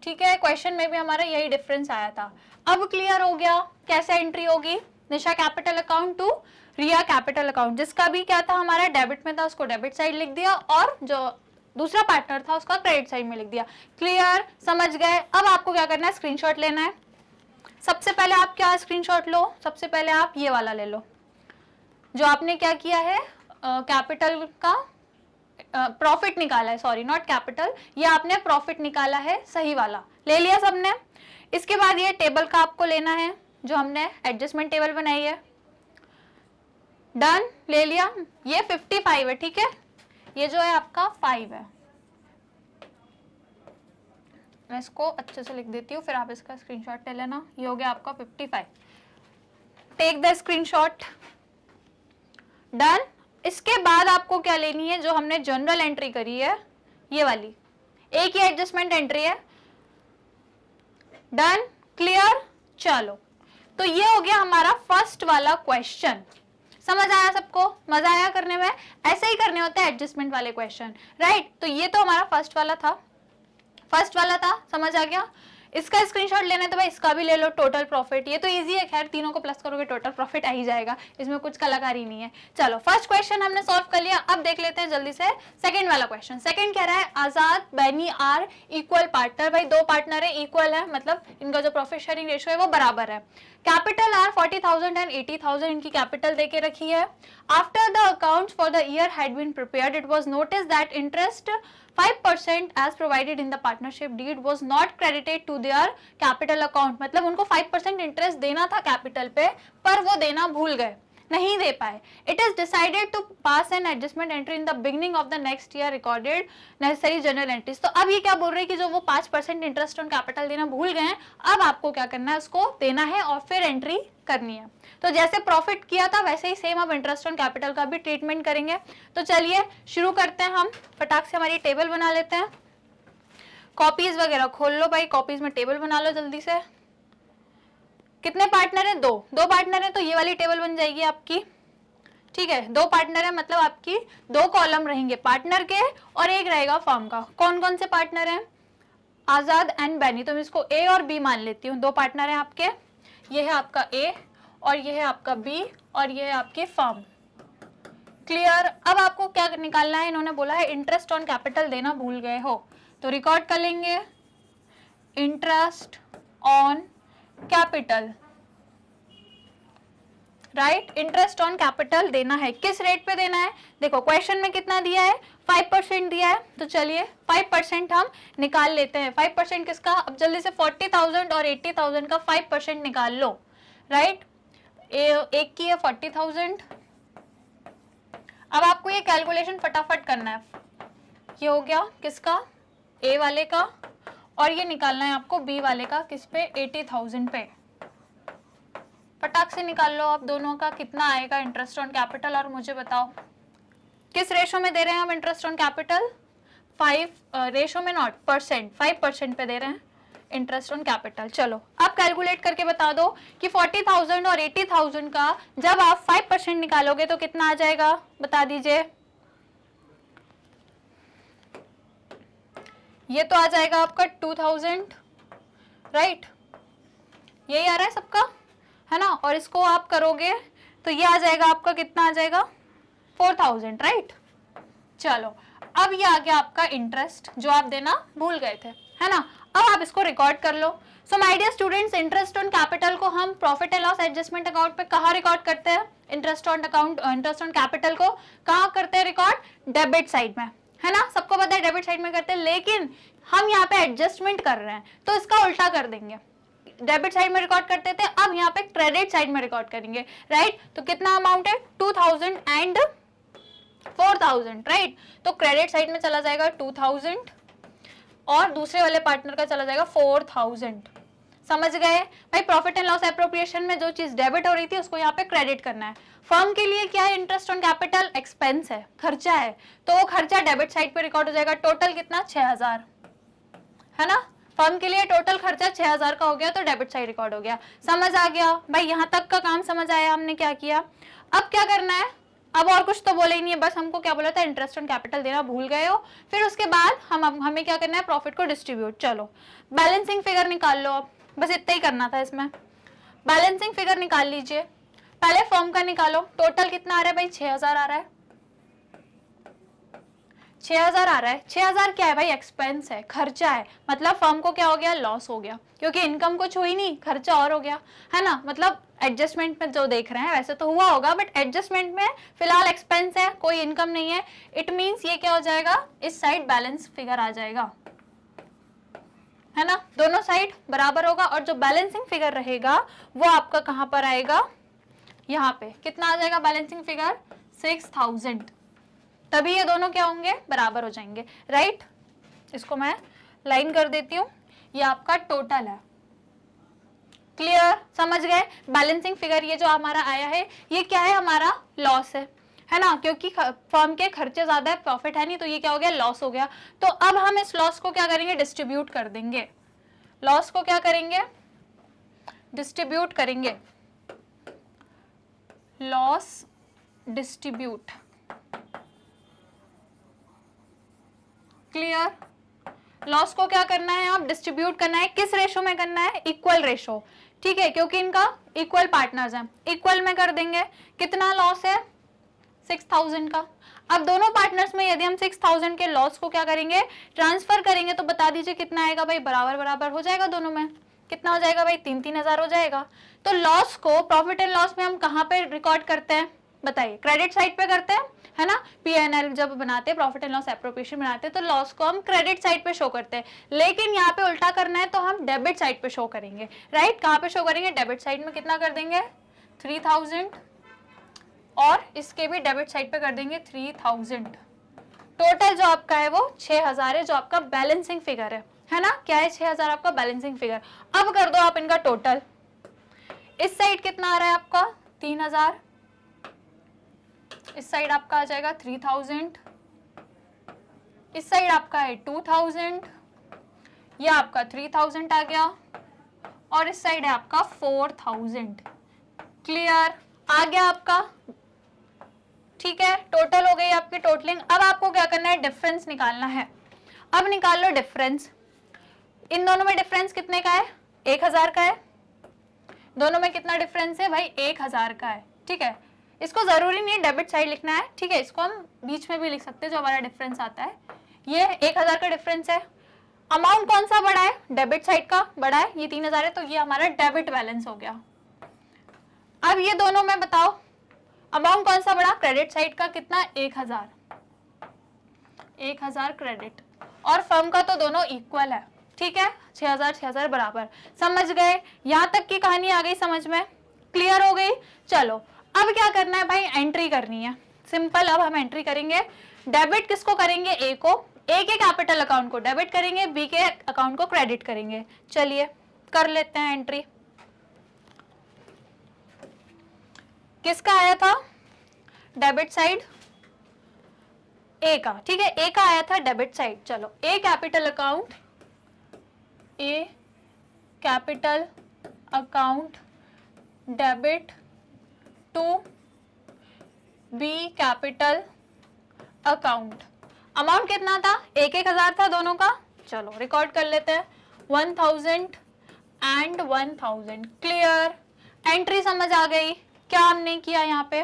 ठीक है, क्वेश्चन में भी हमारा यही डिफरेंस आया था। अब क्लियर हो गया कैसे एंट्री होगी, Nisha capital account to Riya capital account. जिसका भी क्या था हमारा डेबिट में था उसको डेबिट साइड लिख दिया और जो दूसरा पार्टनर था उसका क्रेडिट साइड में लिख दिया। क्लियर, समझ गए। अब आपको क्या करना है, स्क्रीनशॉट लेना है। सबसे पहले आप क्या स्क्रीनशॉट लो, सबसे पहले आप ये वाला ले लो जो आपने क्या किया है, कैपिटल का प्रॉफिट निकाला है, सॉरी नॉट कैपिटल, ये आपने प्रॉफिट निकाला है, सही वाला ले लिया सबने। इसके बाद ये टेबल का आपको लेना है जो हमने एडजस्टमेंट टेबल बनाई है, डन, ले लिया। ये 55 है, ठीक है, ये जो है आपका 5 है। मैं इसको अच्छे से लिख देती हूँ, फिर आप इसका स्क्रीनशॉट ले लेना। ये हो गया आपका 55, टेक द स्क्रीनशॉट, डन। इसके बाद आपको क्या लेनी है, जो हमने जनरल एंट्री करी है ये वाली, एक ही एडजस्टमेंट एंट्री है, डन, क्लियर। चलो, तो ये हो गया हमारा फर्स्ट वाला क्वेश्चन। समझ आया सबको, मजा आया करने में? ऐसे ही करने होते हैं एडजस्टमेंट वाले क्वेश्चन, राइट। तो ये तो हमारा फर्स्ट वाला था, समझ आ गया। इसका स्क्रीनशॉट लेना है तो भाई इसका भी ले लो, टोटल प्रॉफिट। ये तो इजी है, खैर तीनों को प्लस करोगे टोटल प्रॉफिट आ ही जाएगा, इसमें कुछ कलाकारी नहीं है। चलो, फर्स्ट क्वेश्चन हमने सॉल्व कर लिया। अब देख लेते हैं जल्दी से सेकंड वाला क्वेश्चन। सेकंड कह रहा है आजाद बैनी आर इक्वल पार्टनर। भाई दो पार्टनर है, इक्वल है, मतलब इनका जो प्रॉफिट शेयरिंग रेशियो है वो बराबर है। कैपिटल आर 40,000 एंड 80,000 इनकी कैपिटल देके रखी है। After the accounts for the year had been prepared, it was notice that interest 5% as provided in the partnership deed was not credited to their capital account। मतलब उनको 5% interest देना था capital पे, पर वो देना भूल गए, नहीं दे पाए। It is decided to pass an adjustment entry in the beginning of the next year recorded necessary journal entries. तो अब ये क्या बोल रहे हैं कि जो वो 5% इंटरेस्ट ऑन कैपिटल देना भूल गए हैं, अब आपको क्या करना है, उसको देना है और फिर एंट्री करनी है। तो जैसे प्रॉफिट किया था वैसे ही सेम अब इंटरेस्ट ऑन कैपिटल का भी ट्रीटमेंट करेंगे। तो चलिए शुरू करते हैं, हम फटाक से हमारी टेबल बना लेते हैं। कॉपीज वगैरह खोल लो भाई, कॉपीज में टेबल बना लो जल्दी से। कितने पार्टनर हैं? दो पार्टनर हैं, तो ये वाली टेबल बन जाएगी आपकी, ठीक है। दो पार्टनर है मतलब आपकी दो कॉलम रहेंगे पार्टनर के और एक रहेगा फर्म का। कौन कौन से पार्टनर हैं? आजाद एंड बैनी। तो मैं इसको ए और बी मान लेती हूँ, दो पार्टनर हैं आपके। ये है आपका ए और ये है आपका बी और ये है आपके फर्म, क्लियर। अब आपको क्या निकालना है, इन्होंने बोला है इंटरेस्ट ऑन कैपिटल देना भूल गए हो, तो रिकॉर्ड कर लेंगे interest on capital, right. Interest on capital देना है, किस रेट पे देना है? देखो क्वेश्चन में कितना दिया है, 5% दिया है, तो चलिए 5% हम निकाल लेते हैं। 5% किसका? अब जल्दी से 40,000 और 80,000 का 5% निकाल लो, राइट। एक की है 40,000। अब आपको ये कैलकुलेशन फटाफट करना है। ये हो गया किसका? ए वाले का, और ये निकालना है आपको बी वाले का, किस पे? 80,000 पे। फटाक से निकाल लो आप दोनों का कितना आएगा इंटरेस्ट ऑन कैपिटल, और मुझे बताओ किस रेशो में दे रहे हैं हम इंटरेस्ट ऑन कैपिटल? 5 रेशो में नॉट परसेंट, 5% पे दे रहे हैं इंटरेस्ट ऑन कैपिटल। चलो आप कैलकुलेट करके बता दो कि 40,000 और 80,000 का जब आप 5% निकालोगे तो कितना आ जाएगा, बता दीजिए। ये तो आ जाएगा आपका 2,000, राइट। यही आ रहा है सबका, है ना। और इसको आप करोगे तो ये आ जाएगा आपका, कितना आ जाएगा? 4,000, राइट। चलो अब ये आ गया आपका इंटरेस्ट जो आप देना भूल गए थे, है ना। अब आप इसको रिकॉर्ड कर लो। So my dear students, interest on capital को हम profit and loss adjustment account पे कहाँ रिकॉर्ड करते हैं? इंटरेस्ट ऑन कैपिटल को कहाँ करते हैं रिकॉर्ड? डेबिट साइड में, है ना। सबको पता है डेबिट साइड में करते हैं, लेकिन हम यहाँ पे एडजस्टमेंट कर रहे हैं तो इसका उल्टा कर देंगे। डेबिट साइड में रिकॉर्ड करते थे, अब यहाँ पे क्रेडिट साइड में रिकॉर्ड करेंगे, राइट। तो कितना अमाउंट है? 2,000 एंड 4,000, राइट। तो क्रेडिट साइड में चला जाएगा 2,000 और दूसरे वाले पार्टनर का चला जाएगा 4,000। समझ गए भाई? प्रॉफिट एंड लॉस एप्रोप्रिएशन में जो चीज डेबिट हो रही थी उसको यहाँ पे क्रेडिट करना है। फर्म के लिए क्या है? इंटरेस्ट ऑन कैपिटल एक्सपेंस है, खर्चा है, तो वो खर्चा डेबिट साइड पे रिकॉर्ड हो जाएगा। टोटल कितना? 6,000, है ना। फर्म के लिए टोटल खर्चा 6,000 का हो गया, तो डेबिट साइड रिकॉर्ड हो गया। समझ आ गया भाई? यहाँ तक का काम समझ आया हमने क्या किया। अब क्या करना है? अब और कुछ तो बोला ही नहीं है, बस हमको क्या बोला था? इंटरेस्ट ऑन कैपिटल देना भूल गए हो। फिर उसके बाद हमें क्या करना है? प्रॉफिट को डिस्ट्रीब्यूट। चलो बैलेंसिंग फिगर निकाल लो। अब बस इतना ही करना था इसमें। बैलेंसिंग फिगर निकाल लीजिए। पहले फर्म का निकालो, टोटल कितना आ रहा है भाई? 6,000 आ रहा है, 6000 आ रहा है, 6000 क्या है भाई, एक्सपेंस है, खर्चा है, मतलब फर्म को क्या हो गया, लॉस हो गया, क्योंकि इनकम कुछ हुई नहीं, खर्चा और हो गया, है ना। मतलब एडजस्टमेंट में जो देख रहे हैं वैसे तो हुआ होगा, बट एडजस्टमेंट में फिलहाल एक्सपेंस है, कोई इनकम नहीं है। इट मीन्स ये क्या हो जाएगा, इस साइड बैलेंस फिगर आ जाएगा, है ना, दोनों साइड बराबर होगा, और जो बैलेंसिंग फिगर रहेगा वो आपका कहां पर आएगा, यहाँ पे कितना आ जाएगा बैलेंसिंग फिगर, 6000, तभी ये दोनों क्या होंगे, बराबर हो जाएंगे, राइट। इसको मैं लाइन कर देती हूँ, ये आपका टोटल है, क्लियर, समझ गए। बैलेंसिंग फिगर ये जो हमारा आया है ये क्या है, हमारा लॉस है ना, क्योंकि फर्म के खर्चे ज्यादा है, प्रॉफिट है नहीं, तो ये क्या हो गया, लॉस हो गया। तो अब हम इस लॉस को क्या करेंगे, डिस्ट्रीब्यूट कर देंगे, लॉस को क्या करेंगे, डिस्ट्रीब्यूट करेंगे, लॉस डिस्ट्रीब्यूट, क्लियर। लॉस को क्या करना है, आप डिस्ट्रीब्यूट करना है, किस रेशो में करना है, इक्वल रेशो, ठीक है, क्योंकि इनका इक्वल पार्टनर्स हैं, इक्वल में कर देंगे। कितना लॉस है, 6000 का। अब दोनों पार्टनर्स में यदि हम 6000 के लॉस को क्या करेंगे, ट्रांसफर करेंगे, तो बता दीजिए कितना आएगा भाई, बराबर बराबर हो जाएगा दोनों में, कितना हो जाएगा भाई, 3-3000 हो जाएगा। तो लॉस को प्रॉफिट एंड लॉस में हम कहाँ पे रिकॉर्ड करते हैं, बताइए, क्रेडिट साइड पे करते हैं, है ना। P&L जब बनाते हैं, प्रॉफिट एंड लॉस एप्रोप्रिएशन बनाते हैं, तो लॉस को हम क्रेडिट साइड पे शो करते हैं, लेकिन यहाँ पे उल्टा करना है तो हम डेबिट साइड पे शो करेंगे, राइट। कहाँ पे शो करेंगे, डेबिट साइड में कितना कर देंगे, 3000, और इसके भी डेबिट साइड पे कर देंगे 3000। टोटल जो आपका है वो 6000 है, जो आपका बैलेंसिंग फिगर है ना, क्या है, 6000 आपका बैलेंसिंग फिगर। अब कर दो आप इनका टोटल, इस साइड कितना आ रहा है आपका, 3000, इस साइड आपका आ जाएगा 3000, इस साइड आपका है 2000, ये आपका 3000 आ गया, और इस साइड है आपका 4000, क्लियर, आ गया आपका, ठीक है। टोटल हो गई आपकी टोटलिंग। अब आपको क्या करना है, डिफरेंस निकालना है। अब निकाल लो डिफरेंस, इन दोनों में डिफरेंस कितने का है, 1000 का है, दोनों में कितना डिफरेंस है भाई, 1000 का है, ठीक है। इसको जरूरी नहीं है डेबिट साइड लिखना है, ठीक है, इसको हम बीच में भी लिख सकते हैं, जो हमारा डिफरेंस आता है, ये 1000 का डिफरेंस है। अमाउंट कौन सा बड़ा है, डेबिट साइड का बड़ा है, ये 3000 है, तो ये हमारा डेबिट बैलेंस हो गया। अब ये दोनों में बताओ, अमाउंट कौन सा बड़ा, क्रेडिट साइड का, कितना, 1000 क्रेडिट, और फर्म का तो दोनों इक्वल है, ठीक है, 6000 बराबर। समझ गए, यहाँ तक की कहानी आ गई समझ में, क्लियर हो गई। चलो अब क्या करना है भाई, एंट्री करनी है, सिंपल। अब हम एंट्री करेंगे, डेबिट किसको करेंगे, ए को, ए के कैपिटल अकाउंट को डेबिट करेंगे, बी के अकाउंट को क्रेडिट करेंगे। चलिए कर लेते हैं एंट्री। किसका आया था, डेबिट साइड, ए का, ठीक है, ए का आया था डेबिट साइड। चलो A capital account, A capital account debit to B capital account. Amount कितना था, 1000 था दोनों का। चलो रिकॉर्ड कर लेते हैं, 1000 एंड 1000, क्लियर। एंट्री समझ आ गई, क्या हमने किया यहाँ पे,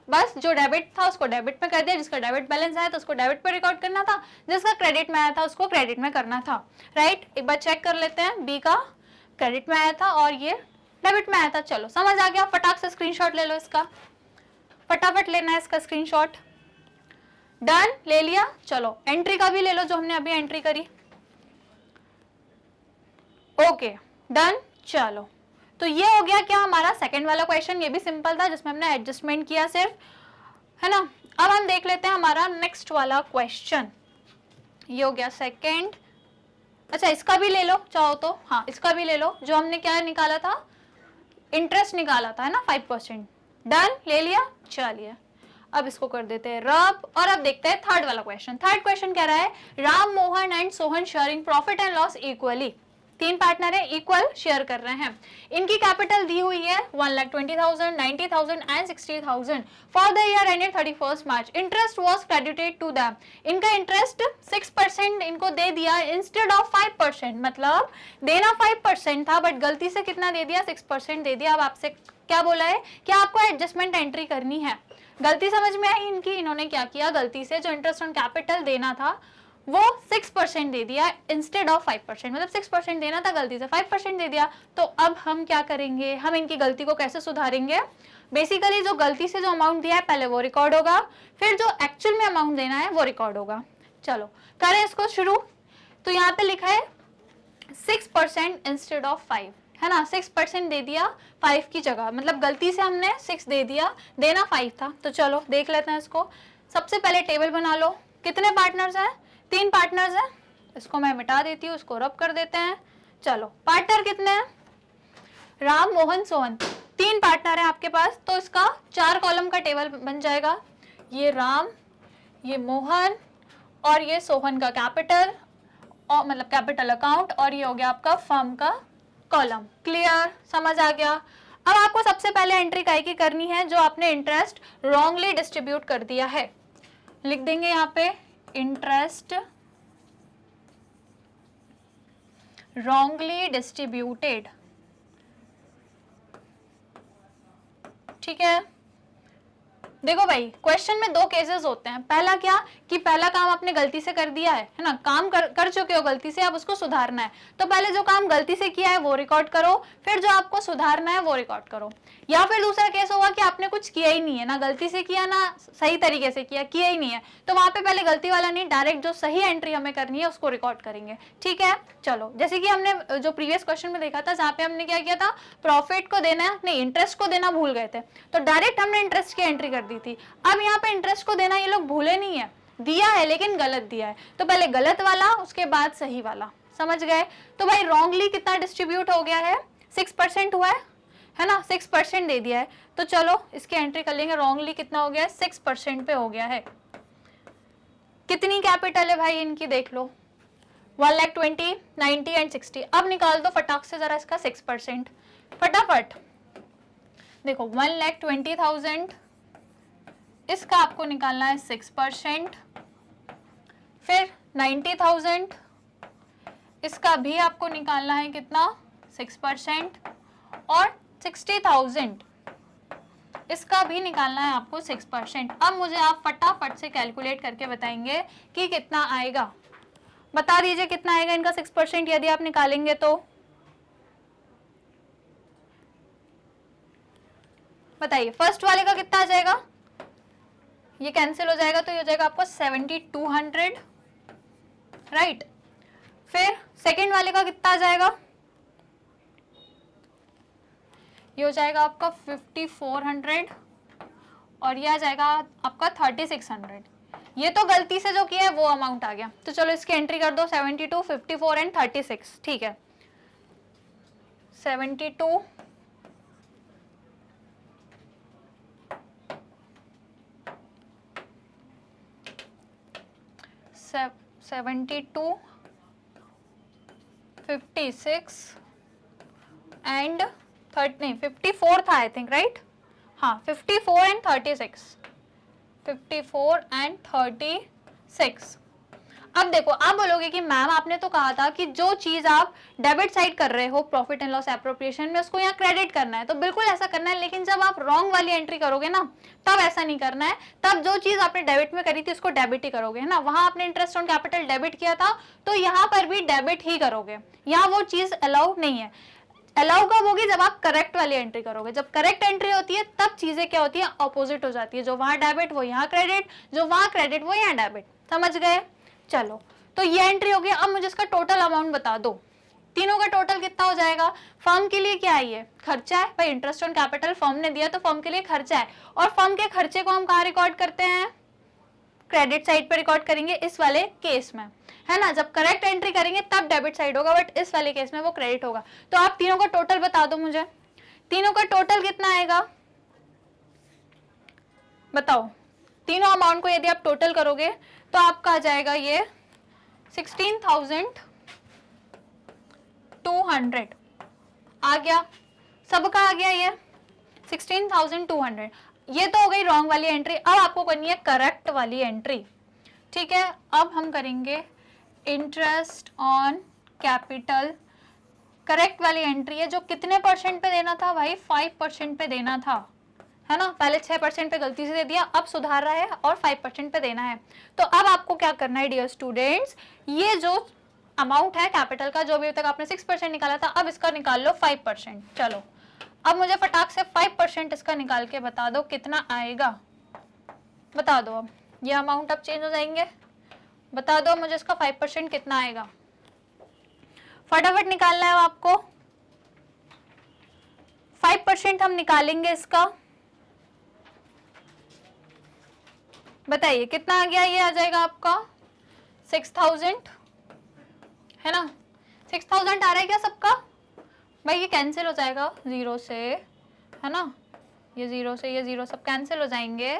बस जो डेबिट था उसको डेबिट में कर दिया, जिसका डेबिट बैलेंस आया था उसको डेबिट पे रिकॉर्ड करना था, जिसका क्रेडिट में आया था उसको क्रेडिट में करना था, राइट। एक बार चेक कर लेते हैं, बी का क्रेडिट में आया था और ये डेबिट में आया था। चलो समझ आ गया, फटाक से स्क्रीनशॉट ले लो इसका, फटाफट लेना है इसका स्क्रीनशॉट। डन, ले लिया। चलो एंट्री का भी ले लो जो हमने अभी एंट्री करी। Okay done. चलो तो ये हो गया क्या हमारा सेकंड वाला क्वेश्चन, ये भी सिंपल था जिसमें हमने एडजस्टमेंट किया सिर्फ, है ना। अब हम देख लेते हैं हमारा नेक्स्ट वाला क्वेश्चन, ये हो गया सेकंड। अच्छा इसका भी ले लो चाहो तो, हाँ इसका भी ले लो, जो हमने क्या निकाला था, इंटरेस्ट निकाला था, है ना 5%। डन, ले लिया। चलिए अब इसको कर देते हैं रब, और अब देखते हैं थर्ड वाला क्वेश्चन। थर्ड क्वेश्चन कह रहा है Ram Mohan and Sohan sharing profit and loss equally. तीन पार्टनर है, इक्वल शेयर कर रहे हैं। इनकी कैपिटल दी हुई है 1,20,000, 90,000 and 60,000 for the year ended 31 March. Interest was credited to them. इनका इंटरेस्ट 6% इनको दे दिया इंस्टेड ऑफ 5%, मतलब देना 5% था बट गलती से कितना दे दिया, 6% दे दिया। अब आपसे क्या बोला है कि आपको एडजस्टमेंट एंट्री करनी है। गलती समझ में आई इनकी, इन्होंने क्या किया, गलती से जो इंटरेस्ट ऑन कैपिटल देना था वो 6% दे दिया इंस्टेड ऑफ 5%, मतलब 6% देना था, गलती से 5% दे दिया। तो अब हम क्या करेंगे, हम इनकी गलती को कैसे सुधारेंगे। बेसिकली जो गलती से जो अमाउंट दिया है पहले वो रिकॉर्ड होगा, फिर जो एक्चुअल में अमाउंट देना है वो रिकॉर्ड होगा। चलो करें इसको शुरू। तो यहाँ पे लिखा है 6% इंस्टेड ऑफ 5, है ना, 6% दे दिया 5 की जगह, मतलब गलती से हमने 6 दे दिया, देना 5 था। तो चलो देख लेते हैं इसको। सबसे पहले टेबल बना लो। कितने पार्टनर्स हैं, 3 पार्टनर्स हैं। इसको मैं मिटा देती हूँ, इसको रब कर देते हैं। चलो पार्टनर कितने हैं, राम, मोहन, सोहन, 3 पार्टनर हैं आपके पास। तो इसका 4 कॉलम का टेबल बन जाएगा। ये राम, ये मोहन और ये सोहन का कैपिटल, और मतलब कैपिटल अकाउंट, और ये हो गया आपका फर्म का कॉलम। क्लियर, समझ आ गया। अब आपको सबसे पहले एंट्री काय की करनी है, जो आपने इंटरेस्ट रॉन्गली डिस्ट्रीब्यूट कर दिया है। लिख देंगे यहाँ पे इंटरेस्ट रॉन्गली डिस्ट्रीब्यूटेड, ठीक है। देखो भाई, क्वेश्चन में 2 केसेस होते हैं। पहला क्या कि पहला काम आपने गलती से कर दिया है ना, काम कर चुके हो गलती से, अब उसको सुधारना है। तो पहले जो काम गलती से किया है वो रिकॉर्ड करो, फिर जो आपको सुधारना है वो रिकॉर्ड करो। या फिर दूसरा केस होगा कि आपने कुछ किया ही नहीं है, ना गलती से किया ना सही तरीके से किया ही नहीं है, तो वहां पे पहले गलती वाला नहीं, डायरेक्ट जो सही एंट्री हमें करनी है उसको रिकॉर्ड करेंगे, ठीक है। चलो, जैसे कि हमने जो प्रीवियस क्वेश्चन में देखा था, जहाँ पे हमने क्या किया था, प्रॉफिट को देना नहीं, इंटरेस्ट को देना भूल गए थे, तो डायरेक्ट हमने इंटरेस्ट की एंट्री कर दी थी। अब यहाँ पे इंटरेस्ट को देना ये लोग भूले नहीं है, दिया है लेकिन गलत दिया है, तो पहले गलत वाला उसके बाद सही वाला, समझ गए। तो भाई रॉन्गली कितना डिस्ट्रीब्यूट हो गया है, 6% हुआ है ना, 6% दे दिया है। तो चलो इसकी एंट्री कर लेंगे। रॉन्गली कितना हो गया है, 6% पे हो गया है। कितनी कैपिटल है भाई इनकी, देख लो, 1,20,000, 90 एंड 60। अब निकाल दो फटाक से जरा इसका 6%, फटाफट। देखो 1,20,000, इसका आपको निकालना है 6%, फिर 90,000, इसका भी आपको निकालना है कितना, 6%, और 60,000 इसका भी निकालना है आपको 6%। अब मुझे आप फटाफट से कैलकुलेट करके बताएंगे कि कितना आएगा। बता दीजिए कितना आएगा इनका 6% यदि आप निकालेंगे तो। बताइए, फर्स्ट वाले का कितना आ जाएगा, ये कैंसिल हो जाएगा तो ये हो जाएगा आपको 7,200, राइट। फिर सेकंड वाले का कितना आ जाएगा, ये हो जाएगा आपका 5,400, और ये आ जाएगा आपका 3,600। ये तो गलती से जो किया है वो अमाउंट आ गया। तो चलो इसकी एंट्री कर दो, 72, 54 एंड 36, ठीक है। 72, 56 एंड 54 था आई थिंक, राइट। हाँ 54 एंड 36, 54 एंड 36। अब देखो, आप बोलोगे कि मैम आपने तो कहा था कि जो चीज आप डेबिट साइड कर रहे हो प्रॉफिट एंड लॉस एप्रोप्रिएशन में, उसको यहाँ क्रेडिट करना है। तो बिल्कुल ऐसा करना है, लेकिन जब आप रॉन्ग वाली एंट्री करोगे ना, तब ऐसा नहीं करना है। तब जो चीज आपने डेबिट में करी थी उसको डेबिट ही करोगे, है ना। वहां आपने इंटरेस्ट ऑन कैपिटल डेबिट किया था, तो यहाँ पर भी डेबिट ही करोगे। यहाँ वो चीज अलाउ नहीं है। अलाउ कब होगी, जब आप करेक्ट वाली एंट्री करोगे। जब करेक्ट एंट्री होती है तब चीजें क्या होती है, अपोजिट हो जाती है। जो वहां डेबिट वो यहाँ क्रेडिट, जो वहां क्रेडिट वो यहाँ डेबिट, समझ गए। चलो, तो ये एंट्री हो गई। अब मुझे इसका टोटल अमाउंट बता दो, तीनों का टोटल कितना हो जाएगा। फर्म के लिए क्या है, ये खर्चा है भाई, इंटरेस्ट ऑन कैपिटल फर्म ने दिया तो फर्म के लिए खर्चा है। और फर्म के खर्चे को हम कहाँ रिकॉर्ड करते हैं, क्रेडिट साइड पर रिकॉर्ड करेंगे इस वाले केस में, है ना। जब करेक्ट एंट्री करेंगे तब डेबिट साइड होगा, बट इस वाले केस में वो क्रेडिट होगा। तो आप तीनों का टोटल बता दो मुझे, तीनों का टोटल कितना आएगा बताओ। तीनों अमाउंट को यदि आप टोटल करोगे तो आपका आ जाएगा ये 16,000 16,200 आ गया, सबका आ गया ये 16,200। ये तो हो गई रॉन्ग वाली एंट्री। अब आपको करनी है करेक्ट वाली एंट्री, ठीक है। अब हम करेंगे इंटरेस्ट ऑन कैपिटल। करेक्ट वाली एंट्री है, जो कितने परसेंट पे देना था भाई, 5% पे देना था, है ना। पहले 6% पे गलती से दे दिया, अब सुधार रहा है और 5% पे देना है। तो अब आपको क्या करना है डियर स्टूडेंट्स, ये जो अमाउंट है कैपिटल का, जो भी तक आपने 6% निकाला था, अब इसका निकाल लो 5%। चलो अब मुझे फटाक से 5% इसका निकाल के बता दो कितना आएगा, बता दो। अब ये अमाउंट अब चेंज हो जाएंगे, बता दो मुझे इसका 5% कितना आएगा, फटाफट निकालना है आपको। 5% हम निकालेंगे इसका, बताइए कितना आ गया। ये आ जाएगा आपका 6,000, है ना। 6,000 आ रहा है क्या सबका भाई, ये कैंसिल हो जाएगा 0 से, है ना। ये 0 से ये 0 सब कैंसिल हो जाएंगे,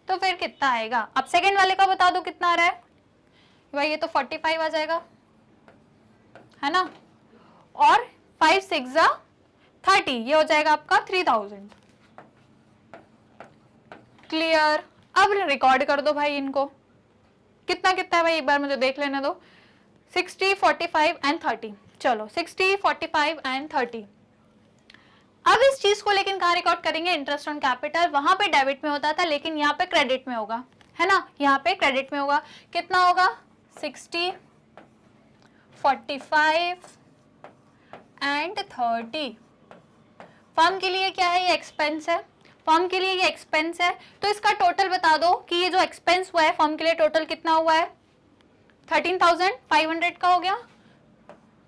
तो फिर कितना आएगा। अब सेकंड वाले का बता दो कितना आ रहा है भाई, ये तो 45 आ जाएगा, है ना। और 5 6 30, ये हो जाएगा आपका 3,000। क्लियर। अब रिकॉर्ड कर दो भाई इनको, कितना कितना है भाई एक बार मुझे देख लेने दो। 60 45 एंड 30, चलो 60 45 एंड 30। अब इस चीज को लेकिन कहाँ रिकॉर्ड करेंगे, इंटरेस्ट ऑन कैपिटल। वहां पे डेबिट में होता था, लेकिन यहाँ पे क्रेडिट में होगा, है ना। यहाँ पे क्रेडिट में होगा, कितना होगा 60 45 एंड 30। फर्म के लिए क्या है, ये एक्सपेंस है, फर्म के लिए ये एक्सपेंस है। तो इसका टोटल बता दो कि ये जो एक्सपेंस हुआ है फर्म के लिए टोटल कितना हुआ है, 13,500 का हो गया।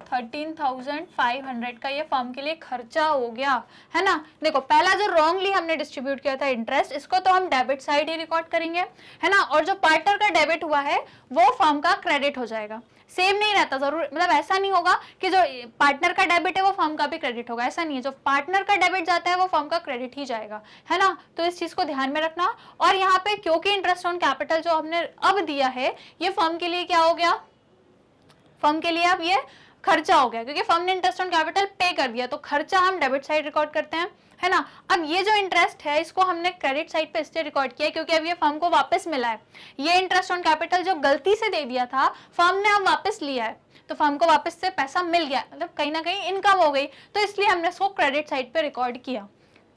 13,500 का ये फर्म के लिए खर्चा हो गया, है ना। देखो पहला जो रॉन्गली हमने डिस्ट्रीब्यूट किया था इंटरेस्ट, इसको तो हम डेबिट साइड ही रिकॉर्ड करेंगे, है ना। और जो पार्टनर का डेबिट हुआ है वो फर्म का क्रेडिट हो जाएगा। सेम नहीं रहता जरूर, मतलब ऐसा नहीं होगा कि जो पार्टनर का डेबिट है वो फर्म का भी क्रेडिट होगा, ऐसा नहीं है। जो पार्टनर का डेबिट जाता है वो फर्म का क्रेडिट ही जाएगा, है ना। तो इस चीज को ध्यान में रखना। और यहाँ पे क्योंकि इंटरेस्ट ऑन कैपिटल जो हमने अब दिया है, ये फर्म के लिए क्या हो गया, फर्म के लिए अब ये खर्चा हो गया, क्योंकि फर्म ने इंटरेस्ट ऑन कैपिटल पे कर दिया, तो खर्चा हम डेबिट साइड रिकॉर्ड करते हैं, है ना। अब ये जो इंटरेस्ट है इसको हमने क्रेडिट साइड पे इसलिए रिकॉर्ड किया क्योंकि अब ये फर्म को वापस मिला है। ये इंटरेस्ट ऑन कैपिटल जो गलती से दे दिया था फर्म ने अब वापस लिया है, तो फर्म को वापस से पैसा मिल गया, मतलब कहीं ना कहीं इनकम हो गई, तो इसलिए हमने इसको क्रेडिट साइड पे रिकॉर्ड किया।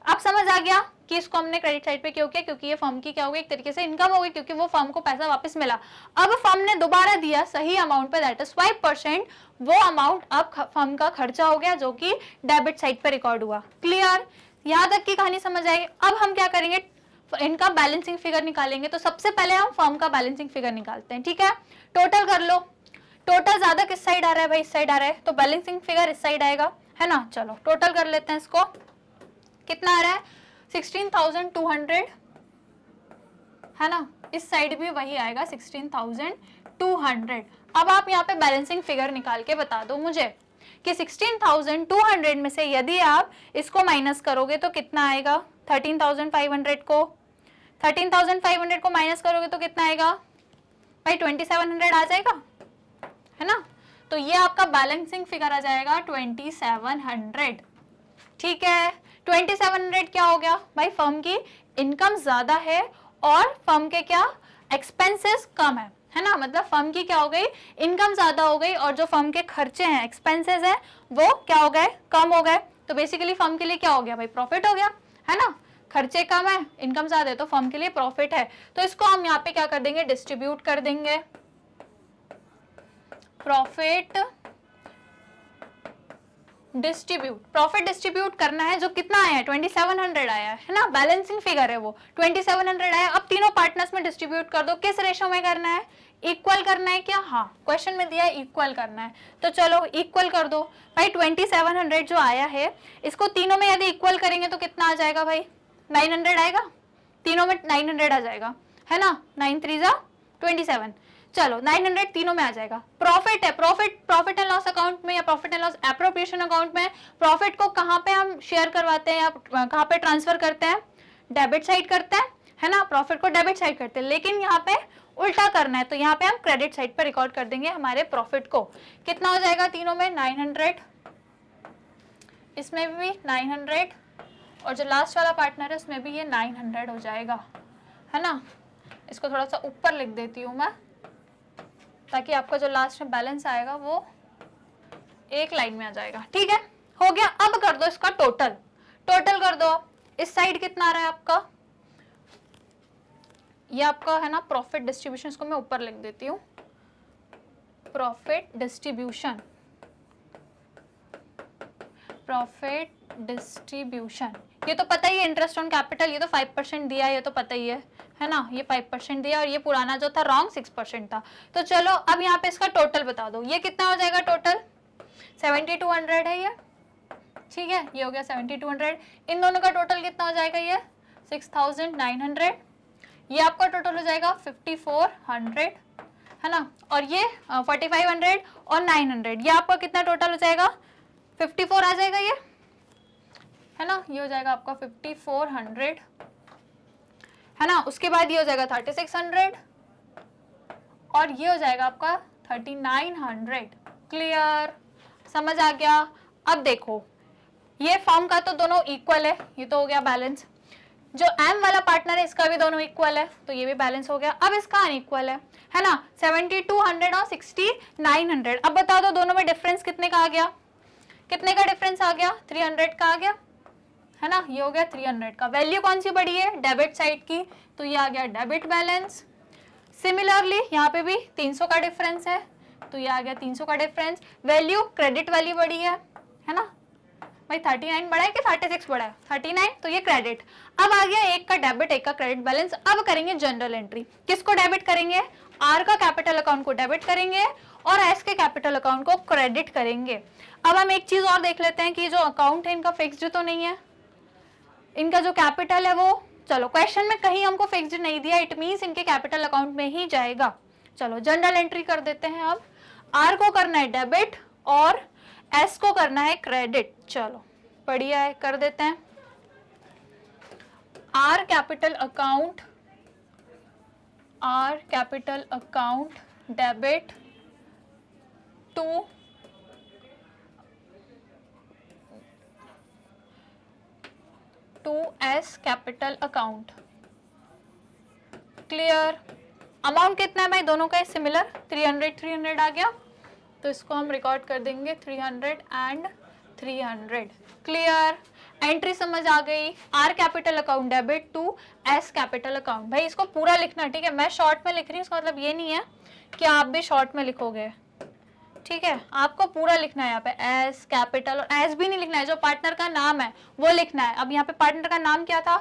अब समझ आ गया कि इसको हमने क्रेडिट साइड पे क्यों किया, क्योंकि ये फर्म की क्या हो गई, एक तरीके से इनकम हो गई, क्योंकि वो फर्म को पैसा वापस मिला। अब फर्म ने दोबारा दिया सही अमाउंट पे, दैट इज 5%, वो अमाउंट अब फर्म का खर्चा हो गया जो कि डेबिट साइड पे रिकॉर्ड हुआ। क्लियर, यहाँ तक की कहानी समझ आएगी। अब हम क्या करेंगे, इनका बैलेंसिंग फिगर निकालेंगे। तो सबसे पहले हम फर्म का बैलेंसिंग फिगर निकालते हैं, ठीक है। टोटल कर लो, टोटल ज्यादा किस साइड आ रहा है भाई, इस साइड आ रहा है, तो बैलेंसिंग फिगर इस साइड आएगा, है ना। चलो टोटल कर लेते हैं इसको, कितना आ रहा है 16,200, है ना। इस साइड भी वही आएगा 16,200। अब आप यहाँ पे बैलेंसिंग फिगर निकाल के बता दो मुझे कि 16,200 में से यदि आप इसको माइनस करोगे तो कितना आएगा, 13,500 को माइनस करोगे तो कितना आएगा भाई, 2,700 आ जाएगा, है ना। तो ये आपका बैलेंसिंग फिगर आ जाएगा 2,700, ठीक है। 2,700 क्या हो गया भाई, फर्म की इनकम ज्यादा है और फर्म के क्या एक्सपेंसेस कम है ना। मतलब फर्म की क्या हो गई, इनकम ज्यादा हो गई और जो फर्म के खर्चे हैं, एक्सपेंसेस हैं, वो क्या हो गए, कम हो गए। तो बेसिकली फर्म के लिए क्या हो गया भाई, प्रॉफिट हो गया, है ना। खर्चे कम है, इनकम ज्यादा है, तो फर्म के लिए प्रॉफिट है। तो इसको हम यहाँ पे क्या कर देंगे, डिस्ट्रीब्यूट कर देंगे। प्रॉफिट डिस्ट्रीब्यूट करना है, जो कितना आया है 2,700 आया है ना, बैलेंसिंग फिगर है वो 2,700 आया। अब तीनों पार्टनर्स में डिस्ट्रीब्यूट कर दो। किस रेशो में करना है, इक्वल करना है क्या, हाँ क्वेश्चन में दिया है इक्वल करना है, तो चलो इक्वल कर दो भाई। 2,700 जो आया है इसको तीनों में यदि इक्वल करेंगे तो कितना आ जाएगा भाई, 900 आएगा, तीनों में 900 आ जाएगा, है ना। 9 3 जा 27, चलो 900 तीनों में आ जाएगा। प्रॉफिट है, प्रॉफिट एंड लॉस अकाउंट में या profit and loss appropriation account में प्रॉफिट को कहाँ पे हम शेयर करवाते हैं या कहाँ पे ट्रांसफर करते हैं, डेबिट साइड करते हैं, है ना। प्रॉफिट को डेबिट साइड करते हैं, लेकिन यहाँ पे उल्टा करना है, तो यहाँ पे हम क्रेडिट साइड पे रिकॉर्ड कर देंगे हमारे प्रॉफिट को। कितना हो जाएगा तीनों में 900, इसमें भी 900 और जो लास्ट वाला पार्टनर है उसमें भी ये 900 हो जाएगा, है ना। इसको थोड़ा सा ऊपर लिख देती हूँ मैं, ताकि आपका जो लास्ट में बैलेंस आएगा वो एक लाइन में आ जाएगा। ठीक है, हो गया। अब कर दो इसका टोटल, टोटल कर दो। इस साइड कितना आ रहा है आपका, ये आपका है ना प्रॉफिट डिस्ट्रीब्यूशन, इसको मैं ऊपर लिख देती हूँ, प्रॉफिट डिस्ट्रीब्यूशन, प्रॉफिट डिस्ट्रीब्यूशन। ये तो पता ही है, इंटरेस्ट ऑन कैपिटल, ये तो 5% दिया है, ये तो पता ही है ना। ये 5% दिया और ये पुराना जो था रॉन्ग 6% था। तो चलो अब यहाँ पे इसका टोटल बता दो, ये कितना हो जाएगा टोटल, 7200 है ये। ठीक है, ये हो गया 7200। इन दोनों का टोटल कितना हो जाएगा, ये 6900। ये आपका टोटल हो जाएगा 5400, है ना। और ये 4500 और 900, ये आपका कितना टोटल हो जाएगा, 54 आ जाएगा ये, है ना। ये हो जाएगा आपका 5400, है ना। उसके बाद ये हो जाएगा 3600 और ये हो जाएगा आपका 3900। क्लियर, समझ आ गया। अब देखो ये फॉर्म का तो दोनों इक्वल है, ये तो हो गया बैलेंस। जो एम वाला पार्टनर है इसका भी दोनों इक्वल है, तो ये भी बैलेंस हो गया। अब इसका अनइक्वल है ना, 7200 और 6900। अब बता दो दोनों में डिफरेंस कितने का आ गया, कितने का डिफरेंस आ गया, 300 का आ गया, है ना। ये हो गया 300 का। वैल्यू कौन सी बढ़ी है, डेबिट साइड की, तो ये आ गया डेबिट बैलेंस। सिमिलरली यहाँ पे भी 300 का डिफरेंस है, तो ये आ गया 300 का डिफरेंस। वैल्यू क्रेडिट वाली बढ़ी है ना भाई, 39 बढ़ा है कि 36 बढ़ा है, 39, तो ये क्रेडिट। अब आ गया एक का डेबिट एक का क्रेडिट बैलेंस। अब करेंगे जनरल एंट्री, किसको डेबिट करेंगे, आर का कैपिटल अकाउंट को डेबिट करेंगे और एस के कैपिटल अकाउंट को क्रेडिट करेंगे। अब हम एक चीज और देख लेते हैं कि जो अकाउंट है इनका फिक्स्ड तो नहीं है, इनका जो कैपिटल है वो, चलो क्वेश्चन में कहीं हमको फिक्स्ड नहीं दिया, इट मींस इनके कैपिटल अकाउंट में ही जाएगा। चलो जनरल एंट्री कर देते हैं। अब आर को करना है डेबिट और एस को करना है क्रेडिट। चलो बढ़िया है, कर देते हैं। R capital account, R capital account debit to S capital account. Clear, amount कितना है भाई दोनों का सिमिलर, 300 आ गया, तो इसको हम रिकॉर्ड कर देंगे 300 एंड 300। क्लियर, एंट्री समझ आ गई। R capital account debit to S capital account. भाई इसको पूरा लिखना, ठीक है, मैं शॉर्ट में लिख रही हूँ, इसका मतलब ये नहीं है कि आप भी शॉर्ट में लिखोगे, ठीक है, आपको पूरा लिखना है। यहाँ पे एस कैपिटल, और एस भी नहीं लिखना है, जो पार्टनर का नाम है वो लिखना है। अब यहाँ पे पार्टनर का नाम क्या था,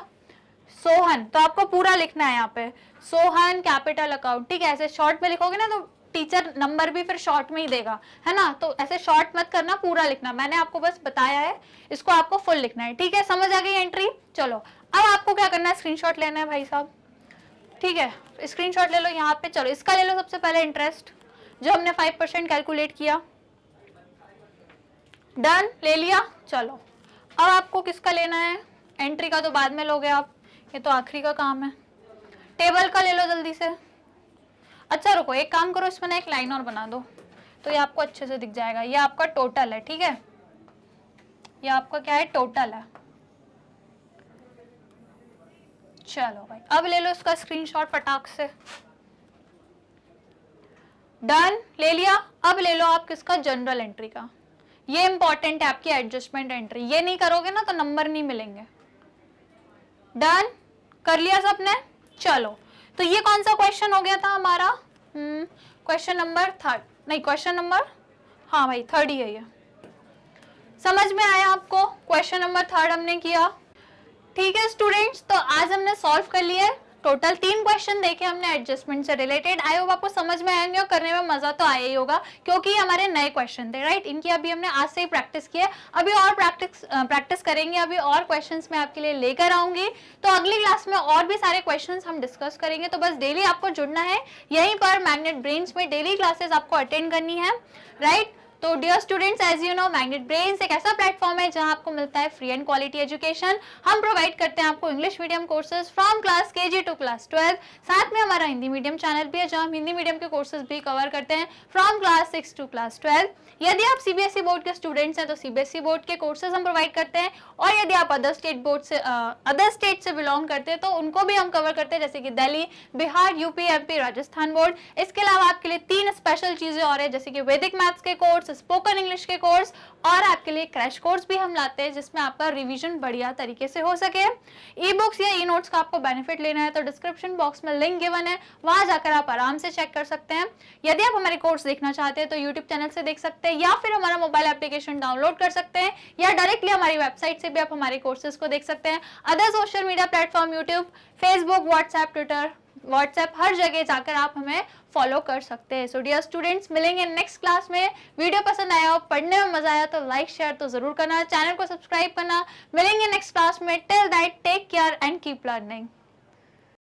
सोहन, तो आपको पूरा लिखना है यहाँ पे सोहन कैपिटल अकाउंट। ठीक है, ऐसे शॉर्ट में लिखोगे ना तो टीचर नंबर भी फिर शॉर्ट में ही देगा, है ना। तो ऐसे शॉर्ट मत करना, पूरा लिखना। मैंने आपको बस बताया है, इसको आपको फुल लिखना है। ठीक है, समझ आ गई एंट्री। चलो अब आपको क्या करना है, स्क्रीनशॉट लेना है भाई साहब। ठीक है, स्क्रीनशॉट ले लो यहाँ पे। चलो इसका ले लो सबसे पहले, इंटरेस्ट जो हमने 5% कैलकुलेट किया। डन, ले लिया। चलो अब आपको किसका लेना है, एंट्री का तो बाद में लोगे आप, ये तो आखिरी का काम है। टेबल का ले लो जल्दी से। अच्छा रुको, एक काम करो, इसमें ना एक लाइन और बना दो, तो ये आपको अच्छे से दिख जाएगा। ये आपका टोटल है, ठीक है, ये आपका क्या है, टोटल है। चलो भाई अब ले लो इसका स्क्रीनशॉट फटाक से। डन, ले लिया। अब ले लो आप किसका, जनरल एंट्री का। ये इंपॉर्टेंट है आपकी एडजस्टमेंट एंट्री, ये नहीं करोगे ना तो नंबर नहीं मिलेंगे। डन, कर लिया सबने। चलो तो ये कौन सा क्वेश्चन हो गया था हमारा, क्वेश्चन नंबर 3, नहीं क्वेश्चन नंबर, हाँ भाई 3 ही है ये। समझ में आया आपको, क्वेश्चन नंबर 3 हमने किया। ठीक है स्टूडेंट्स, तो आज हमने सॉल्व कर लिया है। टोटल 3 क्वेश्चन देखे हमने एडजस्टमेंट से रिलेटेड। आई होप आपको समझ में आएंगे और करने में मजा तो आया ही होगा, क्योंकि ये हमारे नए क्वेश्चन थे, राइट। इनकी अभी हमने आज से ही प्रैक्टिस की है, अभी और प्रैक्टिस करेंगे, अभी और क्वेश्चंस मैं आपके लिए लेकर आऊंगी। तो अगली क्लास में और भी सारे क्वेश्चंस हम डिस्कस करेंगे। तो बस डेली आपको जुड़ना है यहीं पर मैग्नेट ब्रेन्स में, डेली क्लासेस आपको अटेंड करनी है, राइट। तो dear students, as you know, Magnet Brains एक ऐसा प्लेटफॉर्म है जहां आपको मिलता है फ्री एंड क्वालिटी एजुकेशन। हम प्रोवाइड करते हैं आपको English medium courses from class KG to class 12। साथ में हमारा हिंदी मीडियम चैनल भी है जहां हम हिंदी मीडियम के कोर्सेज भी कवर करते हैं फ्रॉम क्लास 6 टू क्लास 12। यदि आप सीबीएसई बोर्ड के स्टूडेंट्स हैं तो सीबीएसई बोर्ड के कोर्सेज हम प्रोवाइड करते हैं, और यदि आप अदर स्टेट से बिलोंग करते हैं तो उनको भी हम कवर करते हैं, जैसे कि Delhi, Bihar, UP, MP, Rajasthan board. इसके अलावा आपके लिए 3 स्पेशल चीजें और है, जैसे कि वैदिक मैथ्स के कोर्स, स्पोकन इंग्लिश के कोर्स, और आपके लिए क्रैश कोर्स भी हम लाते हैं जिसमें आपका रिवीजन बढ़िया तरीके से हो सके। ई बुक्स या ई नोट्स का आपको बेनिफिट लेना है तो डिस्क्रिप्शन बॉक्स में लिंक गिवन है, वहां जाकर आप आराम से चेक कर सकते हैं। यदि आप हमारे कोर्स देखना चाहते हैं तो यूट्यूब चैनल से देख सकते हैं, या फिर हमारा मोबाइल एप्लीकेशन डाउनलोड कर सकते हैं, या डायरेक्टली हमारी वेबसाइट से भी आप हमारे कोर्सेज को देख सकते हैं। Other social media platform YouTube, Facebook, WhatsApp हर जगह जाकर आप हमें फॉलो कर सकते हैं। सो डियर स्टूडेंट्स, मिलेंगे नेक्स्ट क्लास में। वीडियो पसंद आया हो, पढ़ने में मजा आया तो लाइक शेयर तो जरूर करना, चैनल को सब्सक्राइब करना। मिलेंगे नेक्स्ट क्लास में। Till that, take care and keep learning.